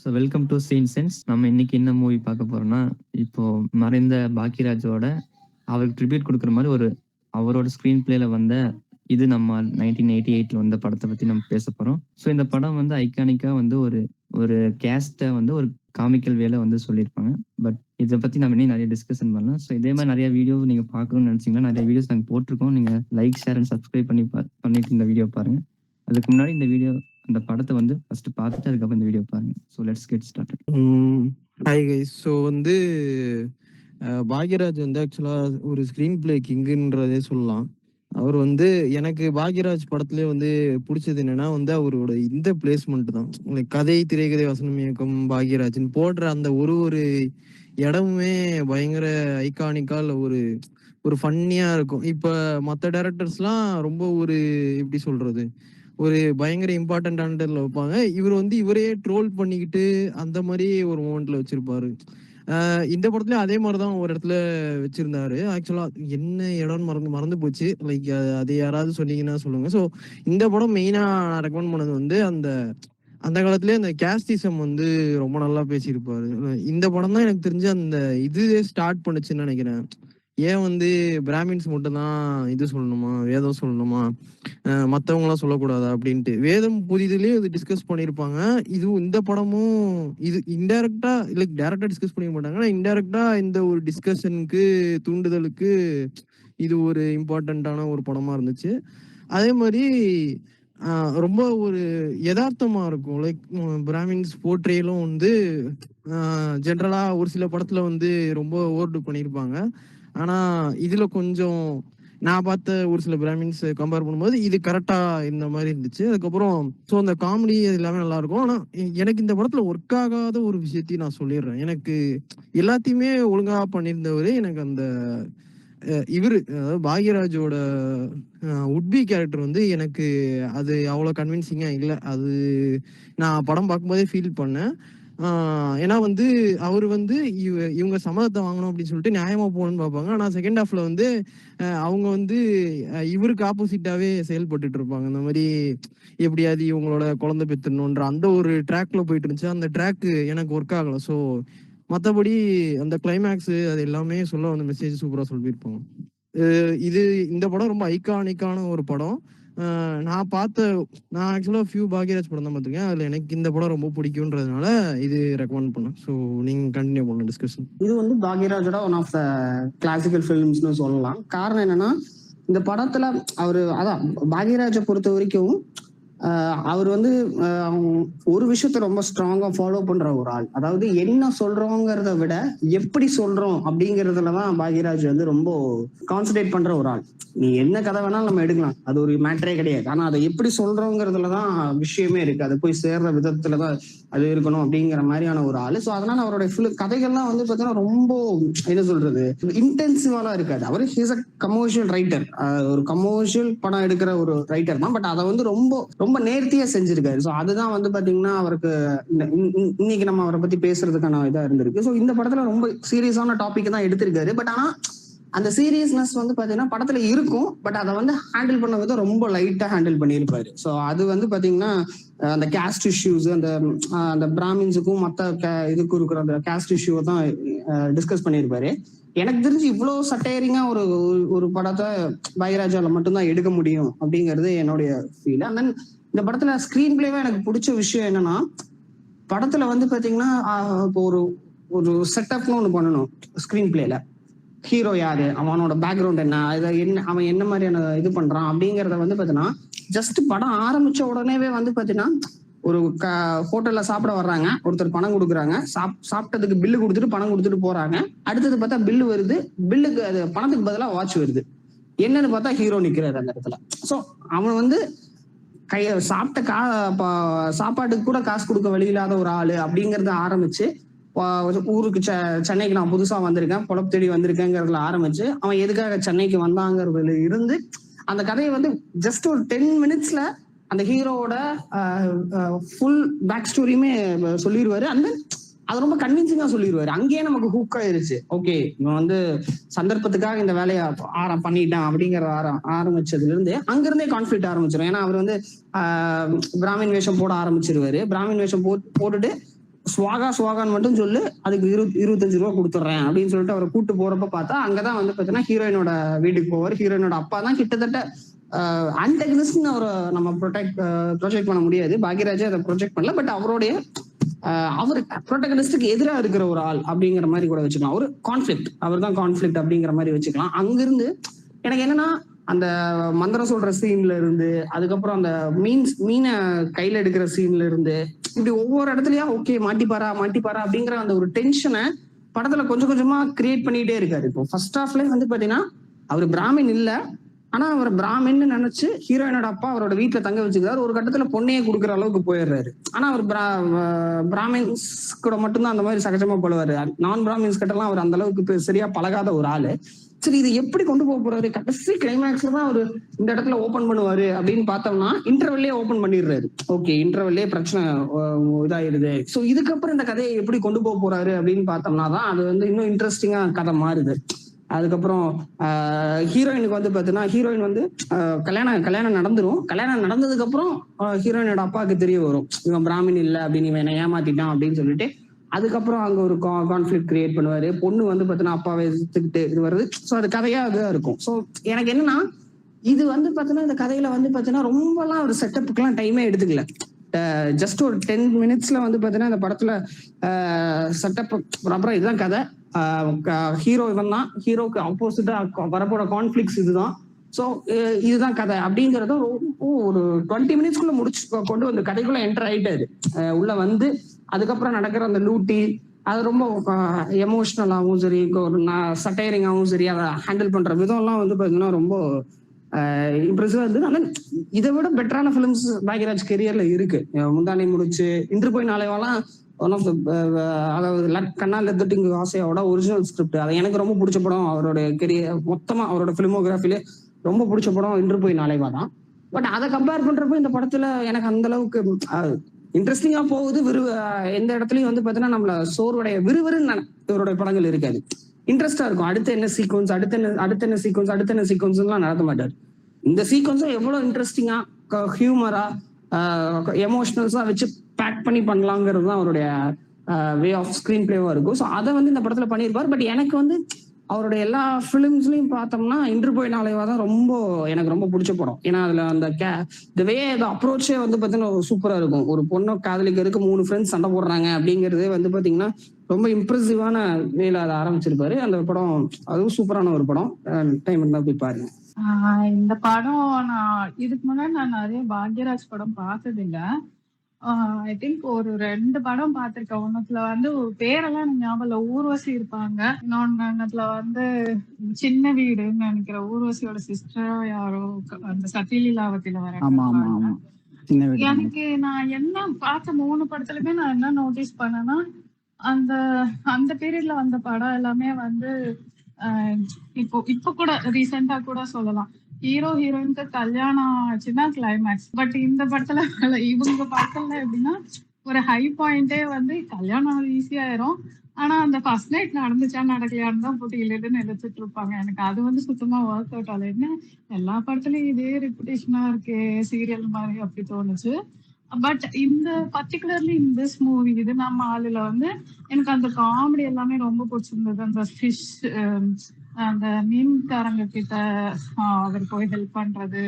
So welcome to scene sense. நம்ம இன்னைக்கு என்ன மூவி பார்க்க போறோம்னா, இப்போ மறைந்த பாக்கியராஜோட அவருக்கு ட்ரிபியூட் குடுக்குற மாரி அவரோட ஸ்க்ரீன் பிளேல வந்த இது நம்ம 1988ல வந்த படத்த பத்தி நம்ம பேசப் போறோம். ஸோ இந்த படம் வந்து ஐகானிக்கா வந்து ஒரு ஒரு கேஸ்ட்ட வந்து ஒரு காமிக்கல் வேல வந்து சொல்லியிருப்பாங்க. பட் இத பத்தி நம்ம இன்னும் நெறைய டிஸ்கஷன் பண்ணலாம். ஸோ இதே மாரி நெறைய வீடியோ நீங்க பார்க்கணும்னு நெனச்சீங்கன்னா, நெறைய வீடியோஸ் நாங்க போட்டிருக்கோம். நீங்க லைக், ஷேர் அண்ட் சப்ஸ்கிரைப் பண்ணிட்டு இந்த வீடியோ பாருங்க. அதுக்கு முன்னாடி அந்த படத்த வந்து ஃபர்ஸ்ட் பார்த்துட்டு அதுக்கப்புறம் இந்த வீடியோ பாருங்க. So let's get started. Hi guys. So வந்து பாக்யராஜ் வந்து ஆக்சுவலா ஒரு ஸ்க்ரீன் பிளே கிங்குன்றதே சொல்லலாம். அவர் வந்து எனக்கு பாக்யராஜ் படத்துலேயே வந்து பிடிச்சது என்னன்னா வந்து அவரோட இந்த பிளேஸ்மெண்ட் தான். கதை, திரைக்கதை, வசனம், இயக்கம், பாக்யராஜன் போடுற அந்த ஒரு இடமுமே பயங்கர ஐகானிக்கா இல்ல ஒரு ஒரு ஃபன்னியா இருக்கும். இப்ப மற்ற டைரக்டர்ஸ்லாம் ரொம்ப ஒரு எப்படி சொல்றது, ஒரு பயங்கர இம்பார்ட்டன்டான இடத்துல வைப்பாங்க. இவர் வந்து இவரையே ட்ரோல் பண்ணிக்கிட்டு அந்த மாதிரி ஒரு மூமெண்ட்ல வச்சிருப்பாரு. இந்த படத்துலயும் அதே மாதிரிதான் ஒரு இடத்துல வச்சிருந்தாரு. ஆக்சுவலா என்ன இடம்னு மறந்து போச்சு. லைக் அது யாராவது சொன்னீங்கன்னா சொல்லுங்க. ஸோ இந்த படம் மெயினா நான் ரெக்கமெண்ட் பண்ணது வந்து அந்த அந்த காலத்திலேயே அந்த கேஸ்டிசம் வந்து ரொம்ப நல்லா பேசியிருப்பாரு. இந்த படம் தான் எனக்கு தெரிஞ்சு அந்த இதுவே ஸ்டார்ட் பண்ணுச்சுன்னு நினைக்கிறேன். ஏன் வந்து பிராமின்ஸ் மட்டும் தான் இது சொல்லணுமா, வேதம் சொல்லணுமா, மற்றவங்களாம் சொல்லக்கூடாதா அப்படின்ட்டு வேதம் புதிதுலேயே இது டிஸ்கஸ் பண்ணியிருப்பாங்க. இதுவும் இந்த படமும் இது இன்டைரக்டா இல்லை டைரக்டா டிஸ்கஸ் பண்ணிக்க மாட்டாங்க. ஆனால் இன்டைரக்டா இந்த ஒரு டிஸ்கஷனுக்கு தூண்டுதலுக்கு இது ஒரு இம்பார்ட்டண்ட்டான ஒரு படமா இருந்துச்சு. அதே மாதிரி ரொம்ப ஒரு யதார்த்தமா இருக்கும். லைக் பிராமின்ஸ் போர்ட்ரேலும் வந்து ஜென்ரலா ஒரு சில படத்துல வந்து ரொம்ப ஓவர்டு பண்ணியிருப்பாங்க. ஆனா இதுல கொஞ்சம் நான் பார்த்த ஒரு சில பிராமின்ஸ் கம்பேர் பண்ணும்போது இது கரெக்டா இந்த மாதிரி இருந்துச்சு. அதுக்கப்புறம் ஸோ அந்த காமெடி எல்லாமே நல்லா இருக்கும். ஆனா எனக்கு இந்த படத்துல ஒர்க் ஆகாத ஒரு விஷயத்தையும் நான் சொல்லிடுறேன். எனக்கு எல்லாத்தையுமே ஒழுங்கா பண்ணியிருந்தவரு எனக்கு அந்த இவரு அதாவது பாக்யராஜோட உட்பி கேரக்டர் வந்து எனக்கு அது அவ்வளோ கன்வின்சிங்கா இல்லை. அது நான் படம் பார்க்கும்போதே ஃபீல் பண்ணேன். ஏன்னா வந்து அவர் வந்து இவங்க சம்மதத்தை வாங்கணும் அப்படின்னு சொல்லிட்டு நியாயமா போகணும்னு பார்ப்பாங்க. ஆனா செகண்ட் ஹாஃப்ல வந்து அவங்க வந்து இவருக்கு ஆப்போசிட்டாவே செயல்பட்டுட்டு இருப்பாங்க. இந்த மாதிரி எப்படியாவது இவங்களோட குழந்தை பெத்துணுன்ற அந்த ஒரு ட்ராக்ல போயிட்டு இருந்துச்சு. அந்த ட்ராக் எனக்கு ஒர்க் ஆகல. ஸோ மற்றபடி அந்த கிளைமேக்ஸ் அது எல்லாமே சொல்ல வந்த மெசேஜ் சூப்பரா சொல்லியிருப்பாங்க. இது இந்த படம் ரொம்ப ஐகானிக்கான ஒரு படம். நான் ஆக்சுவலா ஃபியூ பாக்யராஜ் படம் தான் பார்த்துருக்கேன். அதுல எனக்கு இந்த படம் ரொம்ப பிடிக்கும்ன்றதுனால இது ரெக்கமெண்ட் பண்ணேன். ஸோ நீங்க கண்டினியூ பண்ண டிஸ்கஷன். இது வந்து பாக்யராஜோட ஒன் ஆஃப் த கிளாசிக்கல் ஃபிலிம்ஸ்னு சொல்லலாம். காரணம் என்னன்னா இந்த படத்துல அதான் பாக்யராஜை பொறுத்த வரைக்கும் அவர் வந்து ஒரு விஷயத்த ரொம்ப ஸ்ட்ராங்கா ஃபாலோ பண்ற ஒரு ஆள். அதாவது என்ன சொல்றோங்கிறத விட எப்படி சொல்றோம் அப்படிங்கறதுலதான் பாக்யராஜ் வந்து ரொம்ப கான்சன்ட்ரேட் பண்ற ஒரு ஆள். நீ என்ன கதை வேணாலும் நம்ம எடுக்கலாம், அது ஒரு மேட்டரே கிடையாது. ஆனா அதை எப்படி சொல்றோங்கிறதுலதான் விஷயமே இருக்கு. அது போய் சேர்ற விதத்துலதான் அது இருக்கணும் அப்படிங்கிற மாதிரியான ஒரு ஆளு. ஸோ அதனால அவருடைய கதைகள்லாம் வந்து பார்த்தீங்கன்னா ரொம்ப என்ன சொல்றது, இன்டென்சிவாலாம் இருக்காது. அவர் ஹீஸ் அ கமர்ஷியல் ரைட்டர், ஒரு கமர்ஷியல் படம் எடுக்கிற ஒரு ரைட்டர் தான். பட் அதை வந்து ரொம்ப ரொம்ப நேர்த்தியா செஞ்சிருக்காரு. ஸோ அதுதான் வந்து பாத்தீங்கன்னா அவருக்கு இன்னைக்கு நம்ம அவரை பத்தி பேசுறதுக்கான இதா இருந்திருக்கு. ஸோ இந்த படத்துல ரொம்ப சீரியஸான டாபிக் தான் எடுத்திருக்காரு. பட் ஆனா அந்த சீரியஸ்னஸ் வந்து பாத்தீங்கன்னா படத்துல இருக்கும். பட் அதை வந்து ஹேண்டில் பண்ண விதம் ரொம்ப லைட்டா ஹேண்டில் பண்ணியிருப்பாரு. ஸோ அது வந்து பாத்தீங்கன்னா அந்த கேஸ்ட் இஷ்யூஸ், அந்த பிராமின்ஸுக்கும் மற்ற இதுக்கும் இருக்கிற அந்த கேஸ்ட் இஷ்யூவை தான் டிஸ்கஸ் பண்ணியிருப்பாரு. எனக்கு தெரிஞ்சு இவ்வளவு சட்டையரிங்கா ஒரு படத்தை பாக்யராஜால மட்டும்தான் எடுக்க முடியும் அப்படிங்கிறது என்னுடைய ஃபீல். அண்ட் தென் இந்த படத்துல ஸ்கிரீன் பிளேவா எனக்கு பிடிச்ச விஷயம் என்னன்னா, படத்துல வந்து பாத்தீங்கன்னா இப்போ ஒரு செட்டப்னு ஒண்ணு பண்ணணும். ஸ்கிரீன் பிளேல ஹீரோ யாரு, அவனோட பேக்ரவுண்ட் என்ன, அவன் என்ன மாதிரியான இது பண்றான் அப்படிங்கறத வந்து பாத்தீங்கன்னா ஜஸ்ட் படம் ஆரம்பிச்ச உடனேவே வந்து பாத்தீங்கன்னா ஒரு ஹோட்டல்ல சாப்பிட வர்றாங்க, ஒருத்தர் பணம் கொடுக்குறாங்க, சாப்பிட்டதுக்கு பில்லு கொடுத்துட்டு பணம் கொடுத்துட்டு போறாங்க. அடுத்தது பார்த்தா பில்லு வருது, பில்லுக்கு அது பணத்துக்கு பதிலா வாட்ச் வருது. என்னன்னு பார்த்தா ஹீரோ நிக்கிறாரு அந்த இடத்துல. ஸோ அவன் வந்து சாப்பிட்ட சாப்பாட்டுக்கு கூட காசு கொடுக்க வழி இல்லாத ஒரு ஆளு அப்படிங்கறத ஆரம்பிச்சு ஊருக்கு சென்னைக்கு நான் புதுசா வந்திருக்கேன், பொழப்பு தேடி வந்திருக்கேங்கிறதுல ஆரம்பிச்சு அவன் எதுக்காக சென்னைக்கு வந்தாங்கிறதுல இருந்து அந்த கதையை வந்து ஜஸ்ட் ஒரு 10 minutesல அந்த ஹீரோவோட ஃபுல் பேக் ஸ்டோரியுமே சொல்லிடுவாரு. அந்த அது ரொம்ப கன்வின்சிங்கா சொல்லிடுவாரு. அங்கேயே நமக்கு ஹூக் ஆயிருச்சு. ஓகே, இவன் வந்து சந்தர்ப்பத்துக்காக இந்த வேலையை பண்ணிட்டான் அப்படிங்கிற ஆரம்பிச்சதுல இருந்து அங்கிருந்தே கான்ஃபிளிக்ட் ஆரம்பிச்சிடும். ஏன்னா அவர் வந்து பிராமின் வேஷம் போட ஆரம்பிச்சிருவாரு. பிராமின் வேஷம் போட்டுட்டு சுவாகான்னு மட்டும் சொல்லு, அதுக்கு 25 ரூபா கொடுத்துட்றேன் அப்படின்னு சொல்லிட்டு அவரை கூட்டு போறப்ப பார்த்தா அங்கதான் வந்து பாத்தீங்கன்னா ஹீரோயினோட வீட்டுக்கு போவார். ஹீரோயினோட அப்பா தான் கிட்டத்தட்ட ஆன்டகனிஸ்ட்னு அவரை நம்ம ப்ரொஜெக்ட் பண்ண முடியாது. பாக்யராஜே அதை ப்ரொஜெக்ட் பண்ணல. பட் அவருடைய அவர் ப்ரோட்டகனிஸ்டுக்கு எதிராக இருக்கிற ஒரு ஆள் அப்படிங்கிற மாதிரி கூட வச்சுக்கலாம். ஒரு கான்ஃபிளிக்ட், அவர் தான் கான்ஃபிளிக்ட் அப்படிங்கிற மாதிரி வச்சுக்கலாம். அங்கிருந்து எனக்கு என்னன்னா அந்த மந்திரம் சொல்ற சீன்ல இருந்து, அதுக்கப்புறம் அந்த மீனை கையில எடுக்கிற சீன்ல இருந்து, இப்படி ஒவ்வொரு இடத்துலயா ஓகே மாட்டிப்பாரா அப்படிங்கிற அந்த ஒரு டென்ஷனை படத்துல கொஞ்சம் கொஞ்சமா கிரியேட் பண்ணிட்டே இருக்காரு. இப்போ ஃபர்ஸ்ட் ஹாஃப்ல வந்து பாத்தீங்கன்னா அவர் பிராமின் இல்ல, ஆனா அவர் பிராமின்னு நினைச்சு ஹீரோயினோட அப்பா அவரோட வீட்டுல தங்க வச்சுக்கிறாரு. ஒரு கட்டத்துல பொண்ணையே கொடுக்குற அளவுக்கு போயிடுறாரு. ஆனா அவர் பிராமின்ஸ் கூட மட்டும்தான் அந்த மாதிரி சகஜமா போடுவாரு. நான் பிராமின்ஸ் கிட்ட எல்லாம் அவர் அந்த அளவுக்கு சரியா பழகாத ஒரு ஆளு. சரி, இது எப்படி கொண்டு போக போறாரு? கடைசி கிளைமேக்ஸ்ல தான் அவர் இந்த இடத்துல ஓபன் பண்ணுவாரு அப்படின்னு பார்த்தோம்னா இன்டர்வெல்லே ஓபன் பண்ணிடுறாரு. ஓகே, இன்டர்வெல்லே பிரச்சனை இதாயிடுது. சோ இதுக்கப்புறம் இந்த கதையை எப்படி கொண்டு போக போறாரு அப்படின்னு பார்த்தோம்னா தான் அது வந்து இன்னும் இன்ட்ரெஸ்டிங்கா கதை மாறுது. அதுக்கப்புறம் ஹீரோயினுக்கு வந்து பாத்தீங்கன்னா ஹீரோயின் வந்து கல்யாணம் நடந்துரும். கல்யாணம் நடந்ததுக்கு அப்புறம் ஹீரோயினோட அப்பாவுக்கு தெரிய வரும், இவன் பிராமின் இல்ல அப்படின்னு, இவன் என்ன ஏமாத்திட்டான் அப்படின்னு சொல்லிட்டு. அதுக்கப்புறம் அங்க ஒரு கான்ஃபிளிக்ட் கிரியேட் பண்ணுவாரு. பொண்ணு வந்து பாத்தீங்கன்னா அப்பாவை எதிர்த்துக்கிட்டு இது வருது. ஸோ அது கதையா இதுதான் இருக்கும். ஸோ எனக்கு என்னன்னா இது வந்து பாத்தீங்கன்னா இந்த கதையில வந்து பாத்தீங்கன்னா ரொம்பலாம் ஒரு செட்டப்புக்கெல்லாம் டைமே எடுத்துக்கல. ஜஸ்ட் ஒரு 10 minutesல வந்து பாத்தீங்கன்னா இந்த படத்துல செட்டப் அப்புறம் இதுதான் கதை. ஹீரோ இவன் தான், ஹீரோக்கு ஆப்போசிட்டா வரப்போற கான்ஃபிளிக்ஸ் இதுதான். ஸோ இதுதான் கதை அப்படிங்கறத ஒரு 20 minutesக்குள்ள முடிச்சு கொண்டு வந்து கதைக்குள்ள என்டர் ஆயிட்டாரு. உள்ள வந்து அதுக்கப்புறம் நடக்கிற அந்த லூட்டி அது ரொம்ப எமோஷனலாகவும் சரி, ஒரு சட்டையரிங்காகவும் சரி, அதை ஹேண்டில் பண்ற விதம் எல்லாம் வந்து பாத்தீங்கன்னா ரொம்ப இம்ப்ரெசிவா இருந்தது. ஆனா இதை விட பெட்டரான பிலிம்ஸ் பாக்யராஜ் கெரியர்ல இருக்கு. முந்தானை முடிச்சு, இன்று போய் நாளைவாலாம் ஒன் ஆஃப் அதாவது கண்ணால் எத்துட்டிங் ஆசையோட ஒரிஜினல் ஸ்கிரிப்ட், அது எனக்கு ரொம்ப பிடிச்ச படம். அவரோட கெரியர் மொத்தமா அவரோட பிலிமோகிராஃபிலே ரொம்ப பிடிச்ச படம் இன்று போய் நாளைவா தான். பட் அதை கம்பேர் பண்றப்போ இந்த படத்துல எனக்கு அந்த அளவுக்கு இன்ட்ரெஸ்டிங்கா போகுது. எந்த இடத்துலயும் வந்து பாத்தீங்கன்னா நம்மள சோர்வுடைய விறுவிறுன்னு இவருடைய படங்கள் இருக்காது. இன்ட்ரெஸ்டா இருக்கும். அடுத்த என்ன சீக்வன்ஸ் எல்லாம் நடத்த மாட்டாரு. இந்த சீக்வன்ஸும் எவ்வளவு இன்ட்ரெஸ்டிங்கா ஹியூமரா எமோஷனல்ஸா வச்சு பேக் பண்ணி பண்ணலாங்கிறது தான் அவருடைய வே ஆஃப் ஸ்கிரீன் பிளேவா இருக்கும். ஸோ அதை வந்து இந்த படத்துல பண்ணியிருப்பாரு. பட் எனக்கு வந்து அவருடைய எல்லா பிலிம்ஸ்லயும் பார்த்தோம்னா இன்று போய் நாளைவா தான் எனக்கு ரொம்ப பிடிச்ச படம். ஏன்னா அதுல அந்த அப்ரோச்சே வந்து பாத்தீங்கன்னா சூப்பரா இருக்கும். ஒரு பொண்ணை காதலிக்கிறதுக்கு 3 ஃப்ரெண்ட்ஸ் சண்டை போடுறாங்க அப்படிங்கறதே வந்து பாத்தீங்கன்னா ரொம்ப இம்ப்ரெசிவான வேலை அதை ஆரம்பிச்சிருப்பாரு. அந்த படம் அதுவும் சூப்பரான ஒரு படம். டைம் இருந்தா போய் பாருங்க. இந்த படம் நான் இதுக்கு முன்னாடி நான் நிறைய பாக்யராஜ் படம் பார்த்தது இல்ல. ஐ திங்க் ஒரு 2 படம் பார்த்திருக்கேன். ஒன்னத்துல வந்து பேரெல்லாம் எனக்கு ஞாபகம் இல்ல, ஊர்வசி இருப்பாங்க. இன்னொன்னுல வந்து சின்ன வீடுன்னு நினைக்கிற ஊர்வசியோட சிஸ்டரோ யாரோ அந்த சத்தியலீலாவதியில வர. எனக்கு நான் என்ன பார்த்த 3 படத்துலயுமே நான் என்ன நோட்டீஸ் பண்ணேன்னா அந்த அந்த பீரியட்ல வந்த படம் எல்லாமே வந்து இப்போ கூட ரீசெண்டா கூட சொல்லலாம், ஹீரோ ஹீரோயினுக்கு கல்யாணம் ஆச்சுன்னா கிளைமேக்ஸ். பட் இந்த படத்துல இவங்க படத்துல எப்படின்னா ஒரு ஹை பாயிண்டே வந்து கல்யாணம் ஈஸியாயிரும், ஆனா அந்த ஃபர்ஸ்ட் நைட் நடந்துச்சா நடக்கலையான்னு தான் போட்டு இல்லைன்னு நினைச்சிட்டு இருப்பாங்க. எனக்கு அது வந்து சுத்தமா ஒர்க் அவுட் ஆகல. என்ன எல்லா படத்துலயும் இதே ரெப்புடேஷனா இருக்கு சீரியல் மாதிரி அப்படி தோணுச்சு. பட் இந்த பர்டிகுலர்லி இந்த மூவி இது நம்ம ஆளுல வந்து எனக்கு அந்த காமெடி எல்லாமே ரொம்ப பிடிச்சிருந்தது. அந்த ஃபிஷ் அந்த மீன்காரங்க கிட்ட அவர் போய் ஹெல்ப் பண்றது.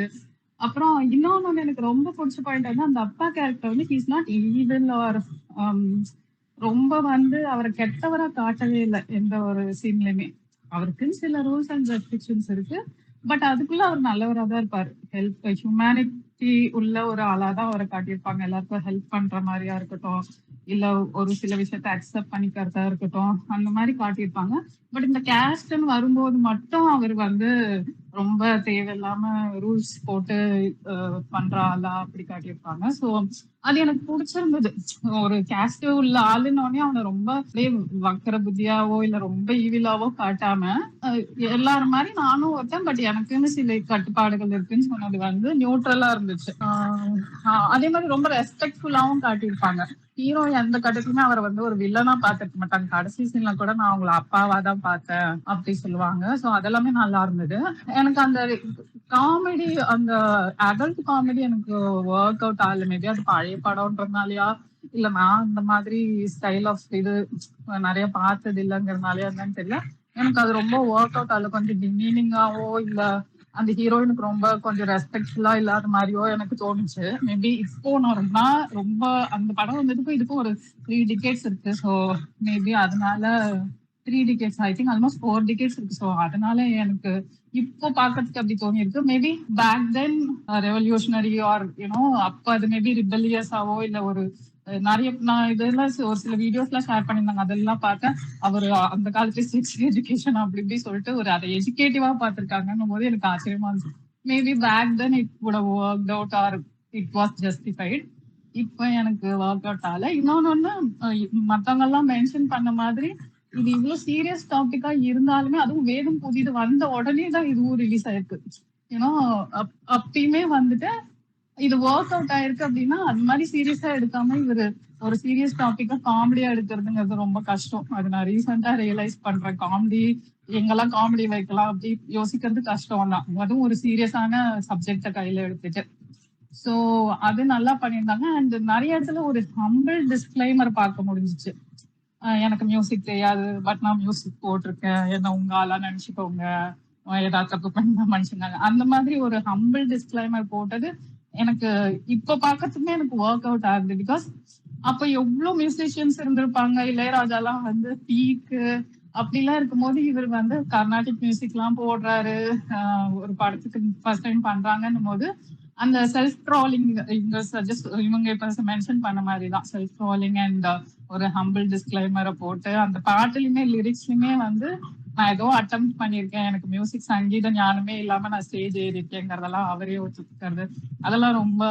அப்புறம் இன்னொன்னு எனக்கு ரொம்ப பிடிச்ச பாயிண்ட் வந்து அந்த அப்பா கேரக்டர் வந்து ஹீஸ் நாட் ஈவில் ஆர் ரொம்ப வந்து அவரை கெட்டவரா காட்டவே இல்லை எந்த ஒரு சீன்லயுமே. அவருக்குன்னு சில ரூல்ஸ் அண்ட் ரெஸ்ட்ரிக்ஷன்ஸ் இருக்கு, பட் அதுக்குள்ள அவர் நல்லவரா தான் இருப்பாரு. ஹெல்ப் ஹியூமனிட்டி உள்ள ஒரு ஆளாதான் அவரை காட்டியிருப்பாங்க. எல்லாருக்கும் ஹெல்ப் பண்ற மாதிரியா இருக்கட்டும், இல்ல ஒரு சில விஷயத்த அக்செப்ட் பண்ணிக்கிறதா இருக்கட்டும், அந்த மாதிரி காட்டியிருப்பாங்க. பட் இந்த கேஸ்ட்ன்னு வரும்போது மட்டும் அவர் வந்து ரொம்ப தேவையில்லாம ரூல்ஸ் போட்டு பண்ற ஆளா அப்படி காட்டியிருப்பாங்க. ஸோ அது எனக்கு பிடிச்சிருந்தது. ஒரு கேஸ்ட் உள்ள ஆளுன்னொடனே அவனை ரொம்ப வக்கர புத்தியாவோ இல்ல ரொம்ப ஈவிலாவோ காட்டாம எல்லாரும் மாதிரி நானும் ஒருத்தன், பட் எனக்குன்னு சில கட்டுப்பாடுகள் இருக்குன்னு சொன்னது வந்து நியூட்ரலா இருந்துச்சு. அதே மாதிரி ரொம்ப ரெஸ்பெக்ட்ஃபுல்லாவும் காட்டியிருப்பாங்க. ஹீரோ எந்த கட்டத்துலயுமே அவரை வந்து ஒரு வில்லனா பாத்துக்க மாட்டாங்க. கடைசி சீன்ல கூட நான் அவங்கள அப்பாவா தான் பார்த்தேன் அப்படி சொல்லுவாங்க. சோ அதெல்லாமே நல்லா இருந்தது. எனக்கு அந்த காமெடி, அந்த அடல்ட் காமெடி எனக்கு ஒர்க் அவுட் ஆகல. மேபி அது பழைய படம்ன்றதுனாலயா இல்ல நான் அந்த மாதிரி ஸ்டைல் ஆஃப் இது நிறைய பார்த்தது இல்லைங்கிறதுனாலயா என்னன்னு தெரியல. எனக்கு அது ரொம்ப ஒர்க் அவுட் ஆகல. கொஞ்சம் டிமீனிங்காவோ இல்ல அந்த ஹீரோயினுக்கு ரொம்ப கொஞ்சம் ரெஸ்பெக்ட்ஃபுல்லா இல்லாத மாதிரியோ எனக்கு தோணுச்சு. மேபி இப்போ நான் ரொம்ப அந்த படம் வந்ததுக்கும் இதுக்கும் ஒரு 3 டிகேட்ஸ் இருக்கு. ஸோ மேபி அதனால 3 decades I think almost 4 decades இருக்கு. ஸோ அதனால எனக்கு இப்போ பார்க்கறதுக்கு அப்படி தோணி இருக்கு. Maybe back then revolutionary or you know அப்ப அது மேபி ரிபெலியஸாவோ இல்ல ஒரு நிறைய நான் இதெல்லாம் ஒரு சில வீடியோஸ் எல்லாம் ஷேர் பண்ணியிருந்தாங்க. அதெல்லாம் பார்த்தேன். அவர் அந்த காலத்துல செக்ஸ் எஜுகேஷன் அப்படி இப்படி சொல்லிட்டு ஒரு அதை எஜுகேட்டிவா பார்த்திருக்காங்கன்னும் போது எனக்கு ஆச்சரியமா இருந்துச்சு. Maybe back then it would have worked out or it was justified. இப்போ எனக்கு ஒர்க் அவுட் ஆகல. இன்னொன்னு மத்தவங்க எல்லாம் மென்ஷன் பண்ண மாதிரி இது இவ்வளவு சீரியஸ் டாபிக்கா இருந்தாலுமே அதுவும் வேதம் புதிது வந்த உடனே தான் இதுவும் ரிலீஸ் ஆயிருக்கு. ஏன்னா அப்பயுமே வந்துட்டு இது ஒர்க் அவுட் ஆயிருக்கு அப்படின்னா அது மாதிரி சீரியஸா எடுக்காம இவரு ஒரு சீரியஸ் டாபிக்கா காமெடியா எடுக்கிறதுங்கிறது ரொம்ப கஷ்டம். அது நான் ரீசெண்டா ரியலைஸ் பண்றேன். காமெடி எங்கெல்லாம் காமெடி வைக்கலாம் அப்படி யோசிக்கிறது கஷ்டம் தான், அதுவும் ஒரு சீரியஸான சப்ஜெக்ட கையில எடுத்துட்டு. சோ அது நல்லா பண்ணியிருந்தாங்க. அண்ட் நிறைய இடத்துல ஒரு ஹம்பிள் டிஸ்க்ளைமர் பார்க்க முடிஞ்சிச்சு. எனக்கு மியூசிக் தெரியாது, பட் நான் மியூசிக் போட்டிருக்கேன், என்ன உங்க ஆளா நினைச்சுக்கோங்க, ஏதாவது தப்பு பண்ணா மனுஷங்க, அந்த மாதிரி ஒரு ஹம்பிள் டிஸ்க்ளைமர் போட்டது எனக்கு இப்ப பாக்கிறதுக்குமே எனக்கு ஒர்க் அவுட் ஆகுது. பிகாஸ் அப்ப எவ்வளவு மியூசிஷியன்ஸ் இருந்திருப்பாங்க. இளையராஜா எல்லாம் வந்து பீக்கு அப்படிலாம் இருக்கும்போது இவர் வந்து கர்நாடிக் மியூசிக் எல்லாம் போடுறாரு. ஒரு படத்துக்கு ஃபர்ஸ்ட் டைம் பண்றாங்கன்னும் போது அந்த செல்ஃப் ட்ராலிங் இவங்க சஜஸ்ட் இவங்க இப்ப மென்ஷன் பண்ண மாதிரி தான் செல்ஃப் ட்ராலிங் அண்ட் ஒரு ஹம்பிள் டிஸ்க்ளைமரை போட்டு அந்த பாட்டுலயுமே லிரிக்ஸ்லயுமே வந்து நான் ஏதோ அட்டம் பண்ணிருக்கேன், எனக்கு மியூசிக் சங்கீத ஞானமே இல்லாம நான் ஸ்டேஜ் ஏறி இருக்கேங்கிறதெல்லாம் அவரே ஒத்துக்கிறது. அதெல்லாம் ரொம்ப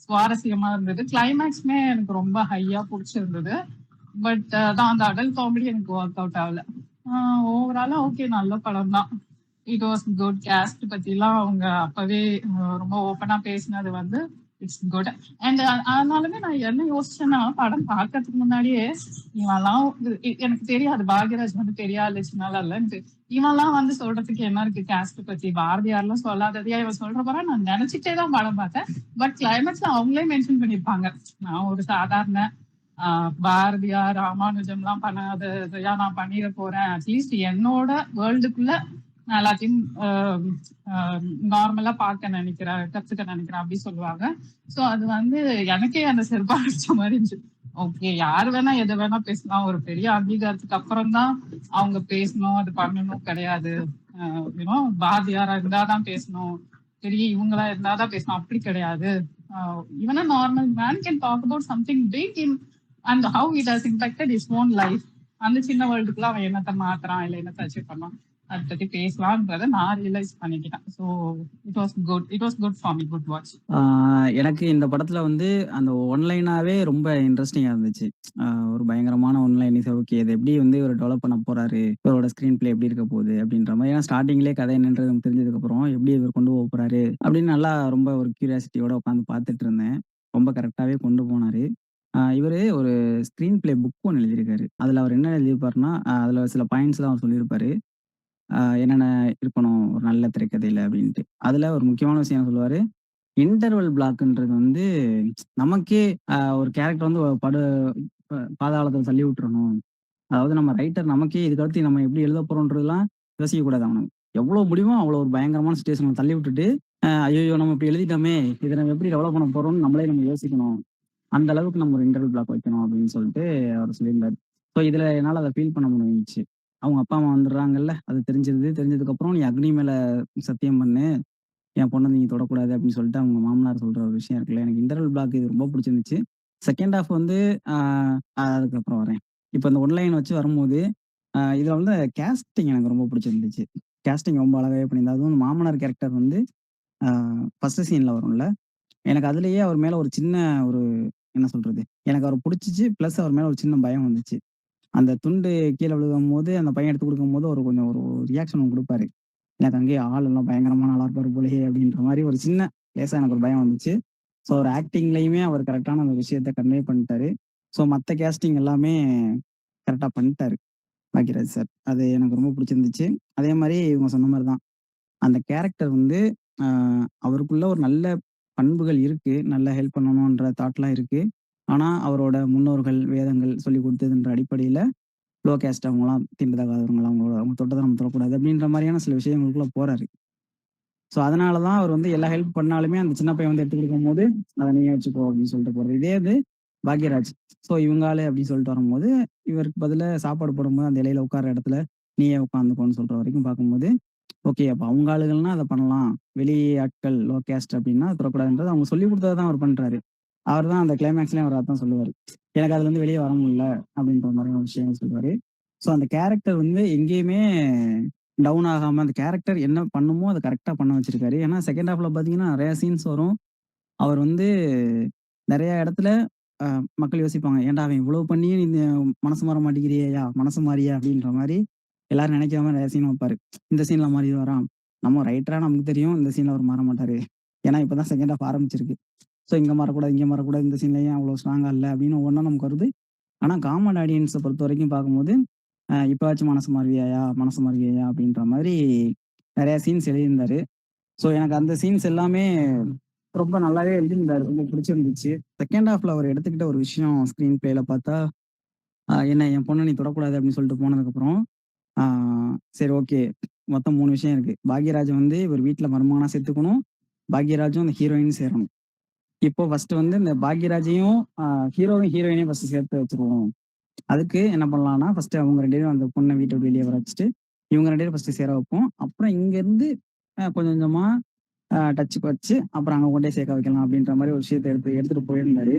சுவாரஸ்யமா இருந்தது. கிளைமேக்ஸ்மே எனக்கு ரொம்ப ஹையா பிடிச்சிருந்தது. பட் அதான் அந்த அடல் காமெடி எனக்கு ஒர்க் அவுட் ஆகல. ஓவராலா ஓகே, நல்ல படம் தான். It was good. கேஸ்ட் பத்தி எல்லாம் அவங்க அப்பவே ரொம்ப ஓப்பனா பேசினது வந்து இட்ஸ் குட். அண்ட் அதனாலுமே நான் என்ன யோசிச்சேன்னா படம் பார்க்கறதுக்கு முன்னாடியே இவெல்லாம் எனக்கு தெரியாது, பாக்யராஜ் வந்து பெரிய ஆளுச்சுனால இல்ல, எனக்கு இவெல்லாம் வந்து சொல்றதுக்கு என்ன இருக்கு கேஸ்ட் பத்தி, பாரதியார்லாம் சொல்லாததையா இவன் சொல்ற போற நான் நினைச்சிட்டே தான் படம் பார்த்தேன். பட் கிளைமேக்ஸ்ல அவங்களே மென்ஷன் பண்ணிருப்பாங்க, நான் ஒரு சாதாரண பாரதியார் ராமானுஜம் எல்லாம் பண்ணாததையா நான் பண்ணிட போறேன், அட்லீஸ்ட் என்னோட வேர்ல்டுக்குள்ள நான் எல்லாத்தையும் நார்மலா பார்க்க நினைக்கிறேன், கத்துக்க நினைக்கிறேன் அப்படி சொல்லுவாங்க. சோ அது வந்து எனக்கே அந்த செருப்பா அடிச்ச மாதிரி இருந்துச்சு. ஓகே, யாரு வேணா எதை வேணா பேசலாம், ஒரு பெரிய அங்கீகாரத்துக்கு அப்புறம் தான் அவங்க பேசணும், அது பண்ணணும் கிடையாது. பாரதியாரா இருந்தாதான் பேசணும், பெரிய இவங்களா இருந்தாதான் பேசணும் அப்படி கிடையாது. Even a normal man can talk about something big in and how it has impacted his own life. அந்த சின்ன வேர்ல்டுக்குள்ள அவன் என்னத்தை மாத்துறான் இல்ல என்னத்தை அச்சீவ் பண்ணான் அதை பத்தி பேசலாம்ன்றத நான் ரியலைஸ் பண்ணிக்கிட்டேன். So it was good for me, good watch. எனக்கு இந்த படத்துல வந்து அந்த ஒன்லைனாவே ரொம்ப இன்ட்ரெஸ்டிங்கா இருந்துச்சு. ஒரு பயங்கரமான ஒன்லைன். ஓகே, இது எப்படி வந்து இவர் டெவலப் பண்ண போறாரு, இவரோட ஸ்கிரீன் பிளே எப்படி இருக்க போகுது அப்படின்ற மாதிரி. ஏன்னா ஸ்டார்டிங்லேயே கதை என்னன்றது தெரிஞ்சதுக்கு அப்புறம் எப்படி இவர் கொண்டு போக போறாரு அப்படின்னு நல்லா ரொம்ப ஒரு கியூரியாசிட்டியோட உட்காந்து பார்த்துட்டு இருந்தேன். ரொம்ப கரெக்டாவே கொண்டு போனாரு. இவரு ஒரு ஸ்கிரீன் பிளே புக் ஒன்று எழுதியிருக்காரு. அதுல அவர் என்ன எழுதியிருப்பாருன்னா, அதுல சில பாயிண்ட்ஸ் தான் அவர் சொல்லியிருப்பாரு, என்னென்ன இருக்கணும் ஒரு நல்ல திரைக்கதையில அப்படின்ட்டு. அதுல ஒரு முக்கியமான விஷயம் சொல்லுவாரு, இன்டர்வல் பிளாக்ன்றது வந்து நமக்கே ஒரு கேரக்டர் வந்து பாதாளத்துல தள்ளி விட்டுறணும். அதாவது நம்ம ரைட்டர் நமக்கே இதுக்கடுத்து நம்ம எப்படி எழுத போறோம்ன்றதுலாம் யோசிக்க கூடாது. அவனுக்கு எவ்வளவு முடியுமோ அவ்வளோ ஒரு பயங்கரமான சுச்சுவேஷன் தள்ளி விட்டுட்டு, ஐயோ நம்ம இப்படி எழுதிட்டோமே, இதை நம்ம எப்படி டெவலப் பண்ண போறோம்னு நம்ம யோசிக்கணும். அந்த அளவுக்கு நம்ம ஒரு இன்டர்வல் பிளாக் வைக்கணும் அப்படின்னு சொல்லிட்டு அவர் சொல்லியிருந்தாரு. ஸோ இதுல என்னால் அதை ஃபீல் பண்ண முடிஞ்சிச்சு. அவங்க அப்பா அம்மா வந்துடுறாங்கல்ல, அது தெரிஞ்சதுக்கு அப்புறம் நீ அக்னி மேல சத்தியம் பண்ணு, என் பொண்ணை நீங்க தொடக்கூடாது அப்படின்னு சொல்லிட்டு அவங்க மாமனார் சொல்ற ஒரு விஷயம் இருக்குல்ல, எனக்கு இன்டர்வல் பிளாக் இது ரொம்ப பிடிச்சிருந்துச்சு. செகண்ட் ஹாஃப் வந்து அதுக்கப்புறம் வரேன். இப்போ இந்த ஒன்லைன் வச்சு வரும்போது இதுல வந்து கேஸ்டிங் எனக்கு ரொம்ப பிடிச்சிருந்துச்சு. கேஸ்டிங் ரொம்ப அழகாவே பண்ணியிருந்தா. அதுவும் மாமனார் கேரக்டர் வந்து ஃபர்ஸ்ட் சீன்ல வரும்ல, எனக்கு அதுலயே அவர் மேல ஒரு சின்ன ஒரு என்ன சொல்றது, எனக்கு அவர் பிடிச்சிச்சு. பிளஸ் அவர் மேல ஒரு சின்ன பயம் வந்துச்சு. அந்த துண்டு கீழே விழுகும் போது அந்த பையன் எடுத்து கொடுக்கும் போது ஒரு கொஞ்சம் ஒரு ரியாக்ஷன் ஒன்று கொடுப்பாரு. எனக்கு அங்கேயே ஆள் எல்லாம் பயங்கரமான ஆளா இருப்பாரு போலயே அப்படின்ற மாதிரி ஒரு சின்ன லேசா எனக்கு ஒரு பயம் வந்துச்சு. ஸோ அவர் ஆக்டிங்லையுமே அவர் கரெக்டான அந்த விஷயத்த கன்வே பண்ணிட்டாரு. ஸோ மற்ற கேஸ்டிங் எல்லாமே கரெக்டாக பண்ணிட்டாரு பாக்யராஜ் சார். அது எனக்கு ரொம்ப பிடிச்சிருந்துச்சு. அதே மாதிரி இவங்க சொன்ன மாதிரி தான் அந்த கேரக்டர் வந்து அவருக்குள்ள ஒரு நல்ல பண்புகள் இருக்கு, நல்ல ஹெல்ப் பண்ணணுன்ற தாட்லாம் இருக்கு. ஆனா அவரோட முன்னோர்கள், வேதங்கள் சொல்லிக் குடுத்ததுன்ற அடிப்படையில லோ கேஸ்ட் அவங்கலாம் தீண்டத்தகாதவங்க, அவங்க தொட்டத நம்ம தொடக்கூடாது அப்படின்ற மாரியான சில விஷயங்களுக்குள்ள போறாரு. ஸோ அதனால தான் அவர் வந்து எல்லா ஹெல்ப் பண்ணாலுமே அந்த சின்ன பையன் வந்து எடுத்து குடுக்கும்போது, "அத நீயே வச்சுக்கோ" அப்படின்னு சொல்லிட்டு போறது. இதே இது பாக்யராஜ். ஸோ இவங்க ஆளு அப்படின்னு சொல்லிட்டு வரும்போது, இவருக்கு பதிலா சாப்பாடு போடும்போது அந்த இலையில உட்கார்ற இடத்துல நீயே உட்காந்துக்கோன்னு சொல்ற வரைக்கும் பார்க்கும்போது, ஓகே அப்ப அவங்க ஆளுகள்னா அத பண்ணலாம். வெளி ஆட்கள் லோ கேஸ்ட் அப்படின்னா அத தொடக்கூடாதுன்றது அவங்க சொல்லிக் குடுத்தத தான் அவர் பண்றாரு. அவர் தான் அந்த கிளைமாக்ஸ்லயும் அவர் அதான் சொல்லுவாரு. எனக்கு அதுலருந்து வெளிய வர முடியல அப்படின்ற மாரி ஒரு விஷயம் சொல்லுவாரு. ஸோ அந்த கேரக்டர் வந்து எங்கேயுமே டவுன் ஆகாம அந்த கேரக்டர் என்ன பண்ணுமோ அத கரெக்ட்டா பண்ண வச்சிருக்காரு. ஏன்னா செகண்ட் ஹாஃப்ல பார்த்தீங்கன்னா, நெறைய சீன்ஸ் வரும். அவர் வந்து நெறைய இடத்துல அ மக்கள் யோசிப்பாங்க. "ஏன்டா அவன் இவ்வளவு பண்ணியும் நீ மனசு மாற மாட்டேங்கிறியேய்யா! மனசு மாறியா?" அப்படின்ற மாரி எல்லாரும் நெனைக்கிற மாரி நெறைய சீன் வைப்பாரு. இந்த சீன்ல மாறிருவாரா? நம்ம ரைட்டரா நமக்கு தெரியும். இந்த சீன்ல அவர் மாற மாட்டாரு. ஏன்னா இப்ப தான் செகண்ட் ஹாஃப் ஆரம்பிச்சிருக்கு. ஸோ இங்க மாறக்கூடாது, இங்க மாறக்கூடாது. இந்த சீன்ல ஏன் அவ்வளோ ஸ்ட்ராங்கா இல்ல அப்படின்னு ஒவ்வொண்ணா நமக்கு வருது. ஆனா காமன் ஆடியன்ஸ பொறுத்தவரைக்கும் பார்க்கும்போது, "இப்பவாச்சும் மனசு மாறுவியாயா? மனசு மாறுவியாயா?" அப்படின்ற மாரி நெறைய சீன்ஸ் எழுதியிருந்தாரு. ஸோ எனக்கு அந்த சீன்ஸ் எல்லாமே ரொம்ப நல்லாவே எழுதியிருந்தாரு. ரொம்ப பிடிச்சிருந்துச்சு. செகண்ட் ஹாஃப்ல அவர் எடுத்துக்கிட்ட ஒரு விஷயம் ஸ்க்ரீன் பிளேல பார்த்தா, "என்ன என் பொண்ண நீ தொடக்கூடாது" அப்படின்னு சொல்லிட்டு போனதுக்கப்புறம், ஆ சரி ஓகே. மொத்தம் 3 விஷயம் இருக்கு. பாக்யராஜ் வந்து இவர் வீட்ல மருமகனா சேர்த்துக்கணும். பாக்யராஜும் அந்த ஹீரோயின் சேரணும். இப்போ ஃபர்ஸ்ட் வந்து இந்த பாக்யராஜையும் ஹீரோவும் ஹீரோயினையும் ஃபர்ஸ்ட் சேர்த்து வச்சுருவோம். அதுக்கு என்ன பண்ணலாம்னா, ஃபர்ஸ்ட் அவங்க 2 பேரும் அந்த பொண்ண வீட்ட விட்டு வெளிய வர வச்சுட்டு, இவங்க 2 பேரும் ஃபர்ஸ்ட் சேர வைப்போம். அப்புறம் இங்கருந்து கொஞ்சம் கொஞ்சமா டச்சுக்கு வச்சு, அப்புறம் அங்க கொண்டோய் சேர்க்க வைக்கலாம் அப்படின்ற மாரி ஒரு விஷயத்த எடுத்துட்டு போயிருந்தாரு.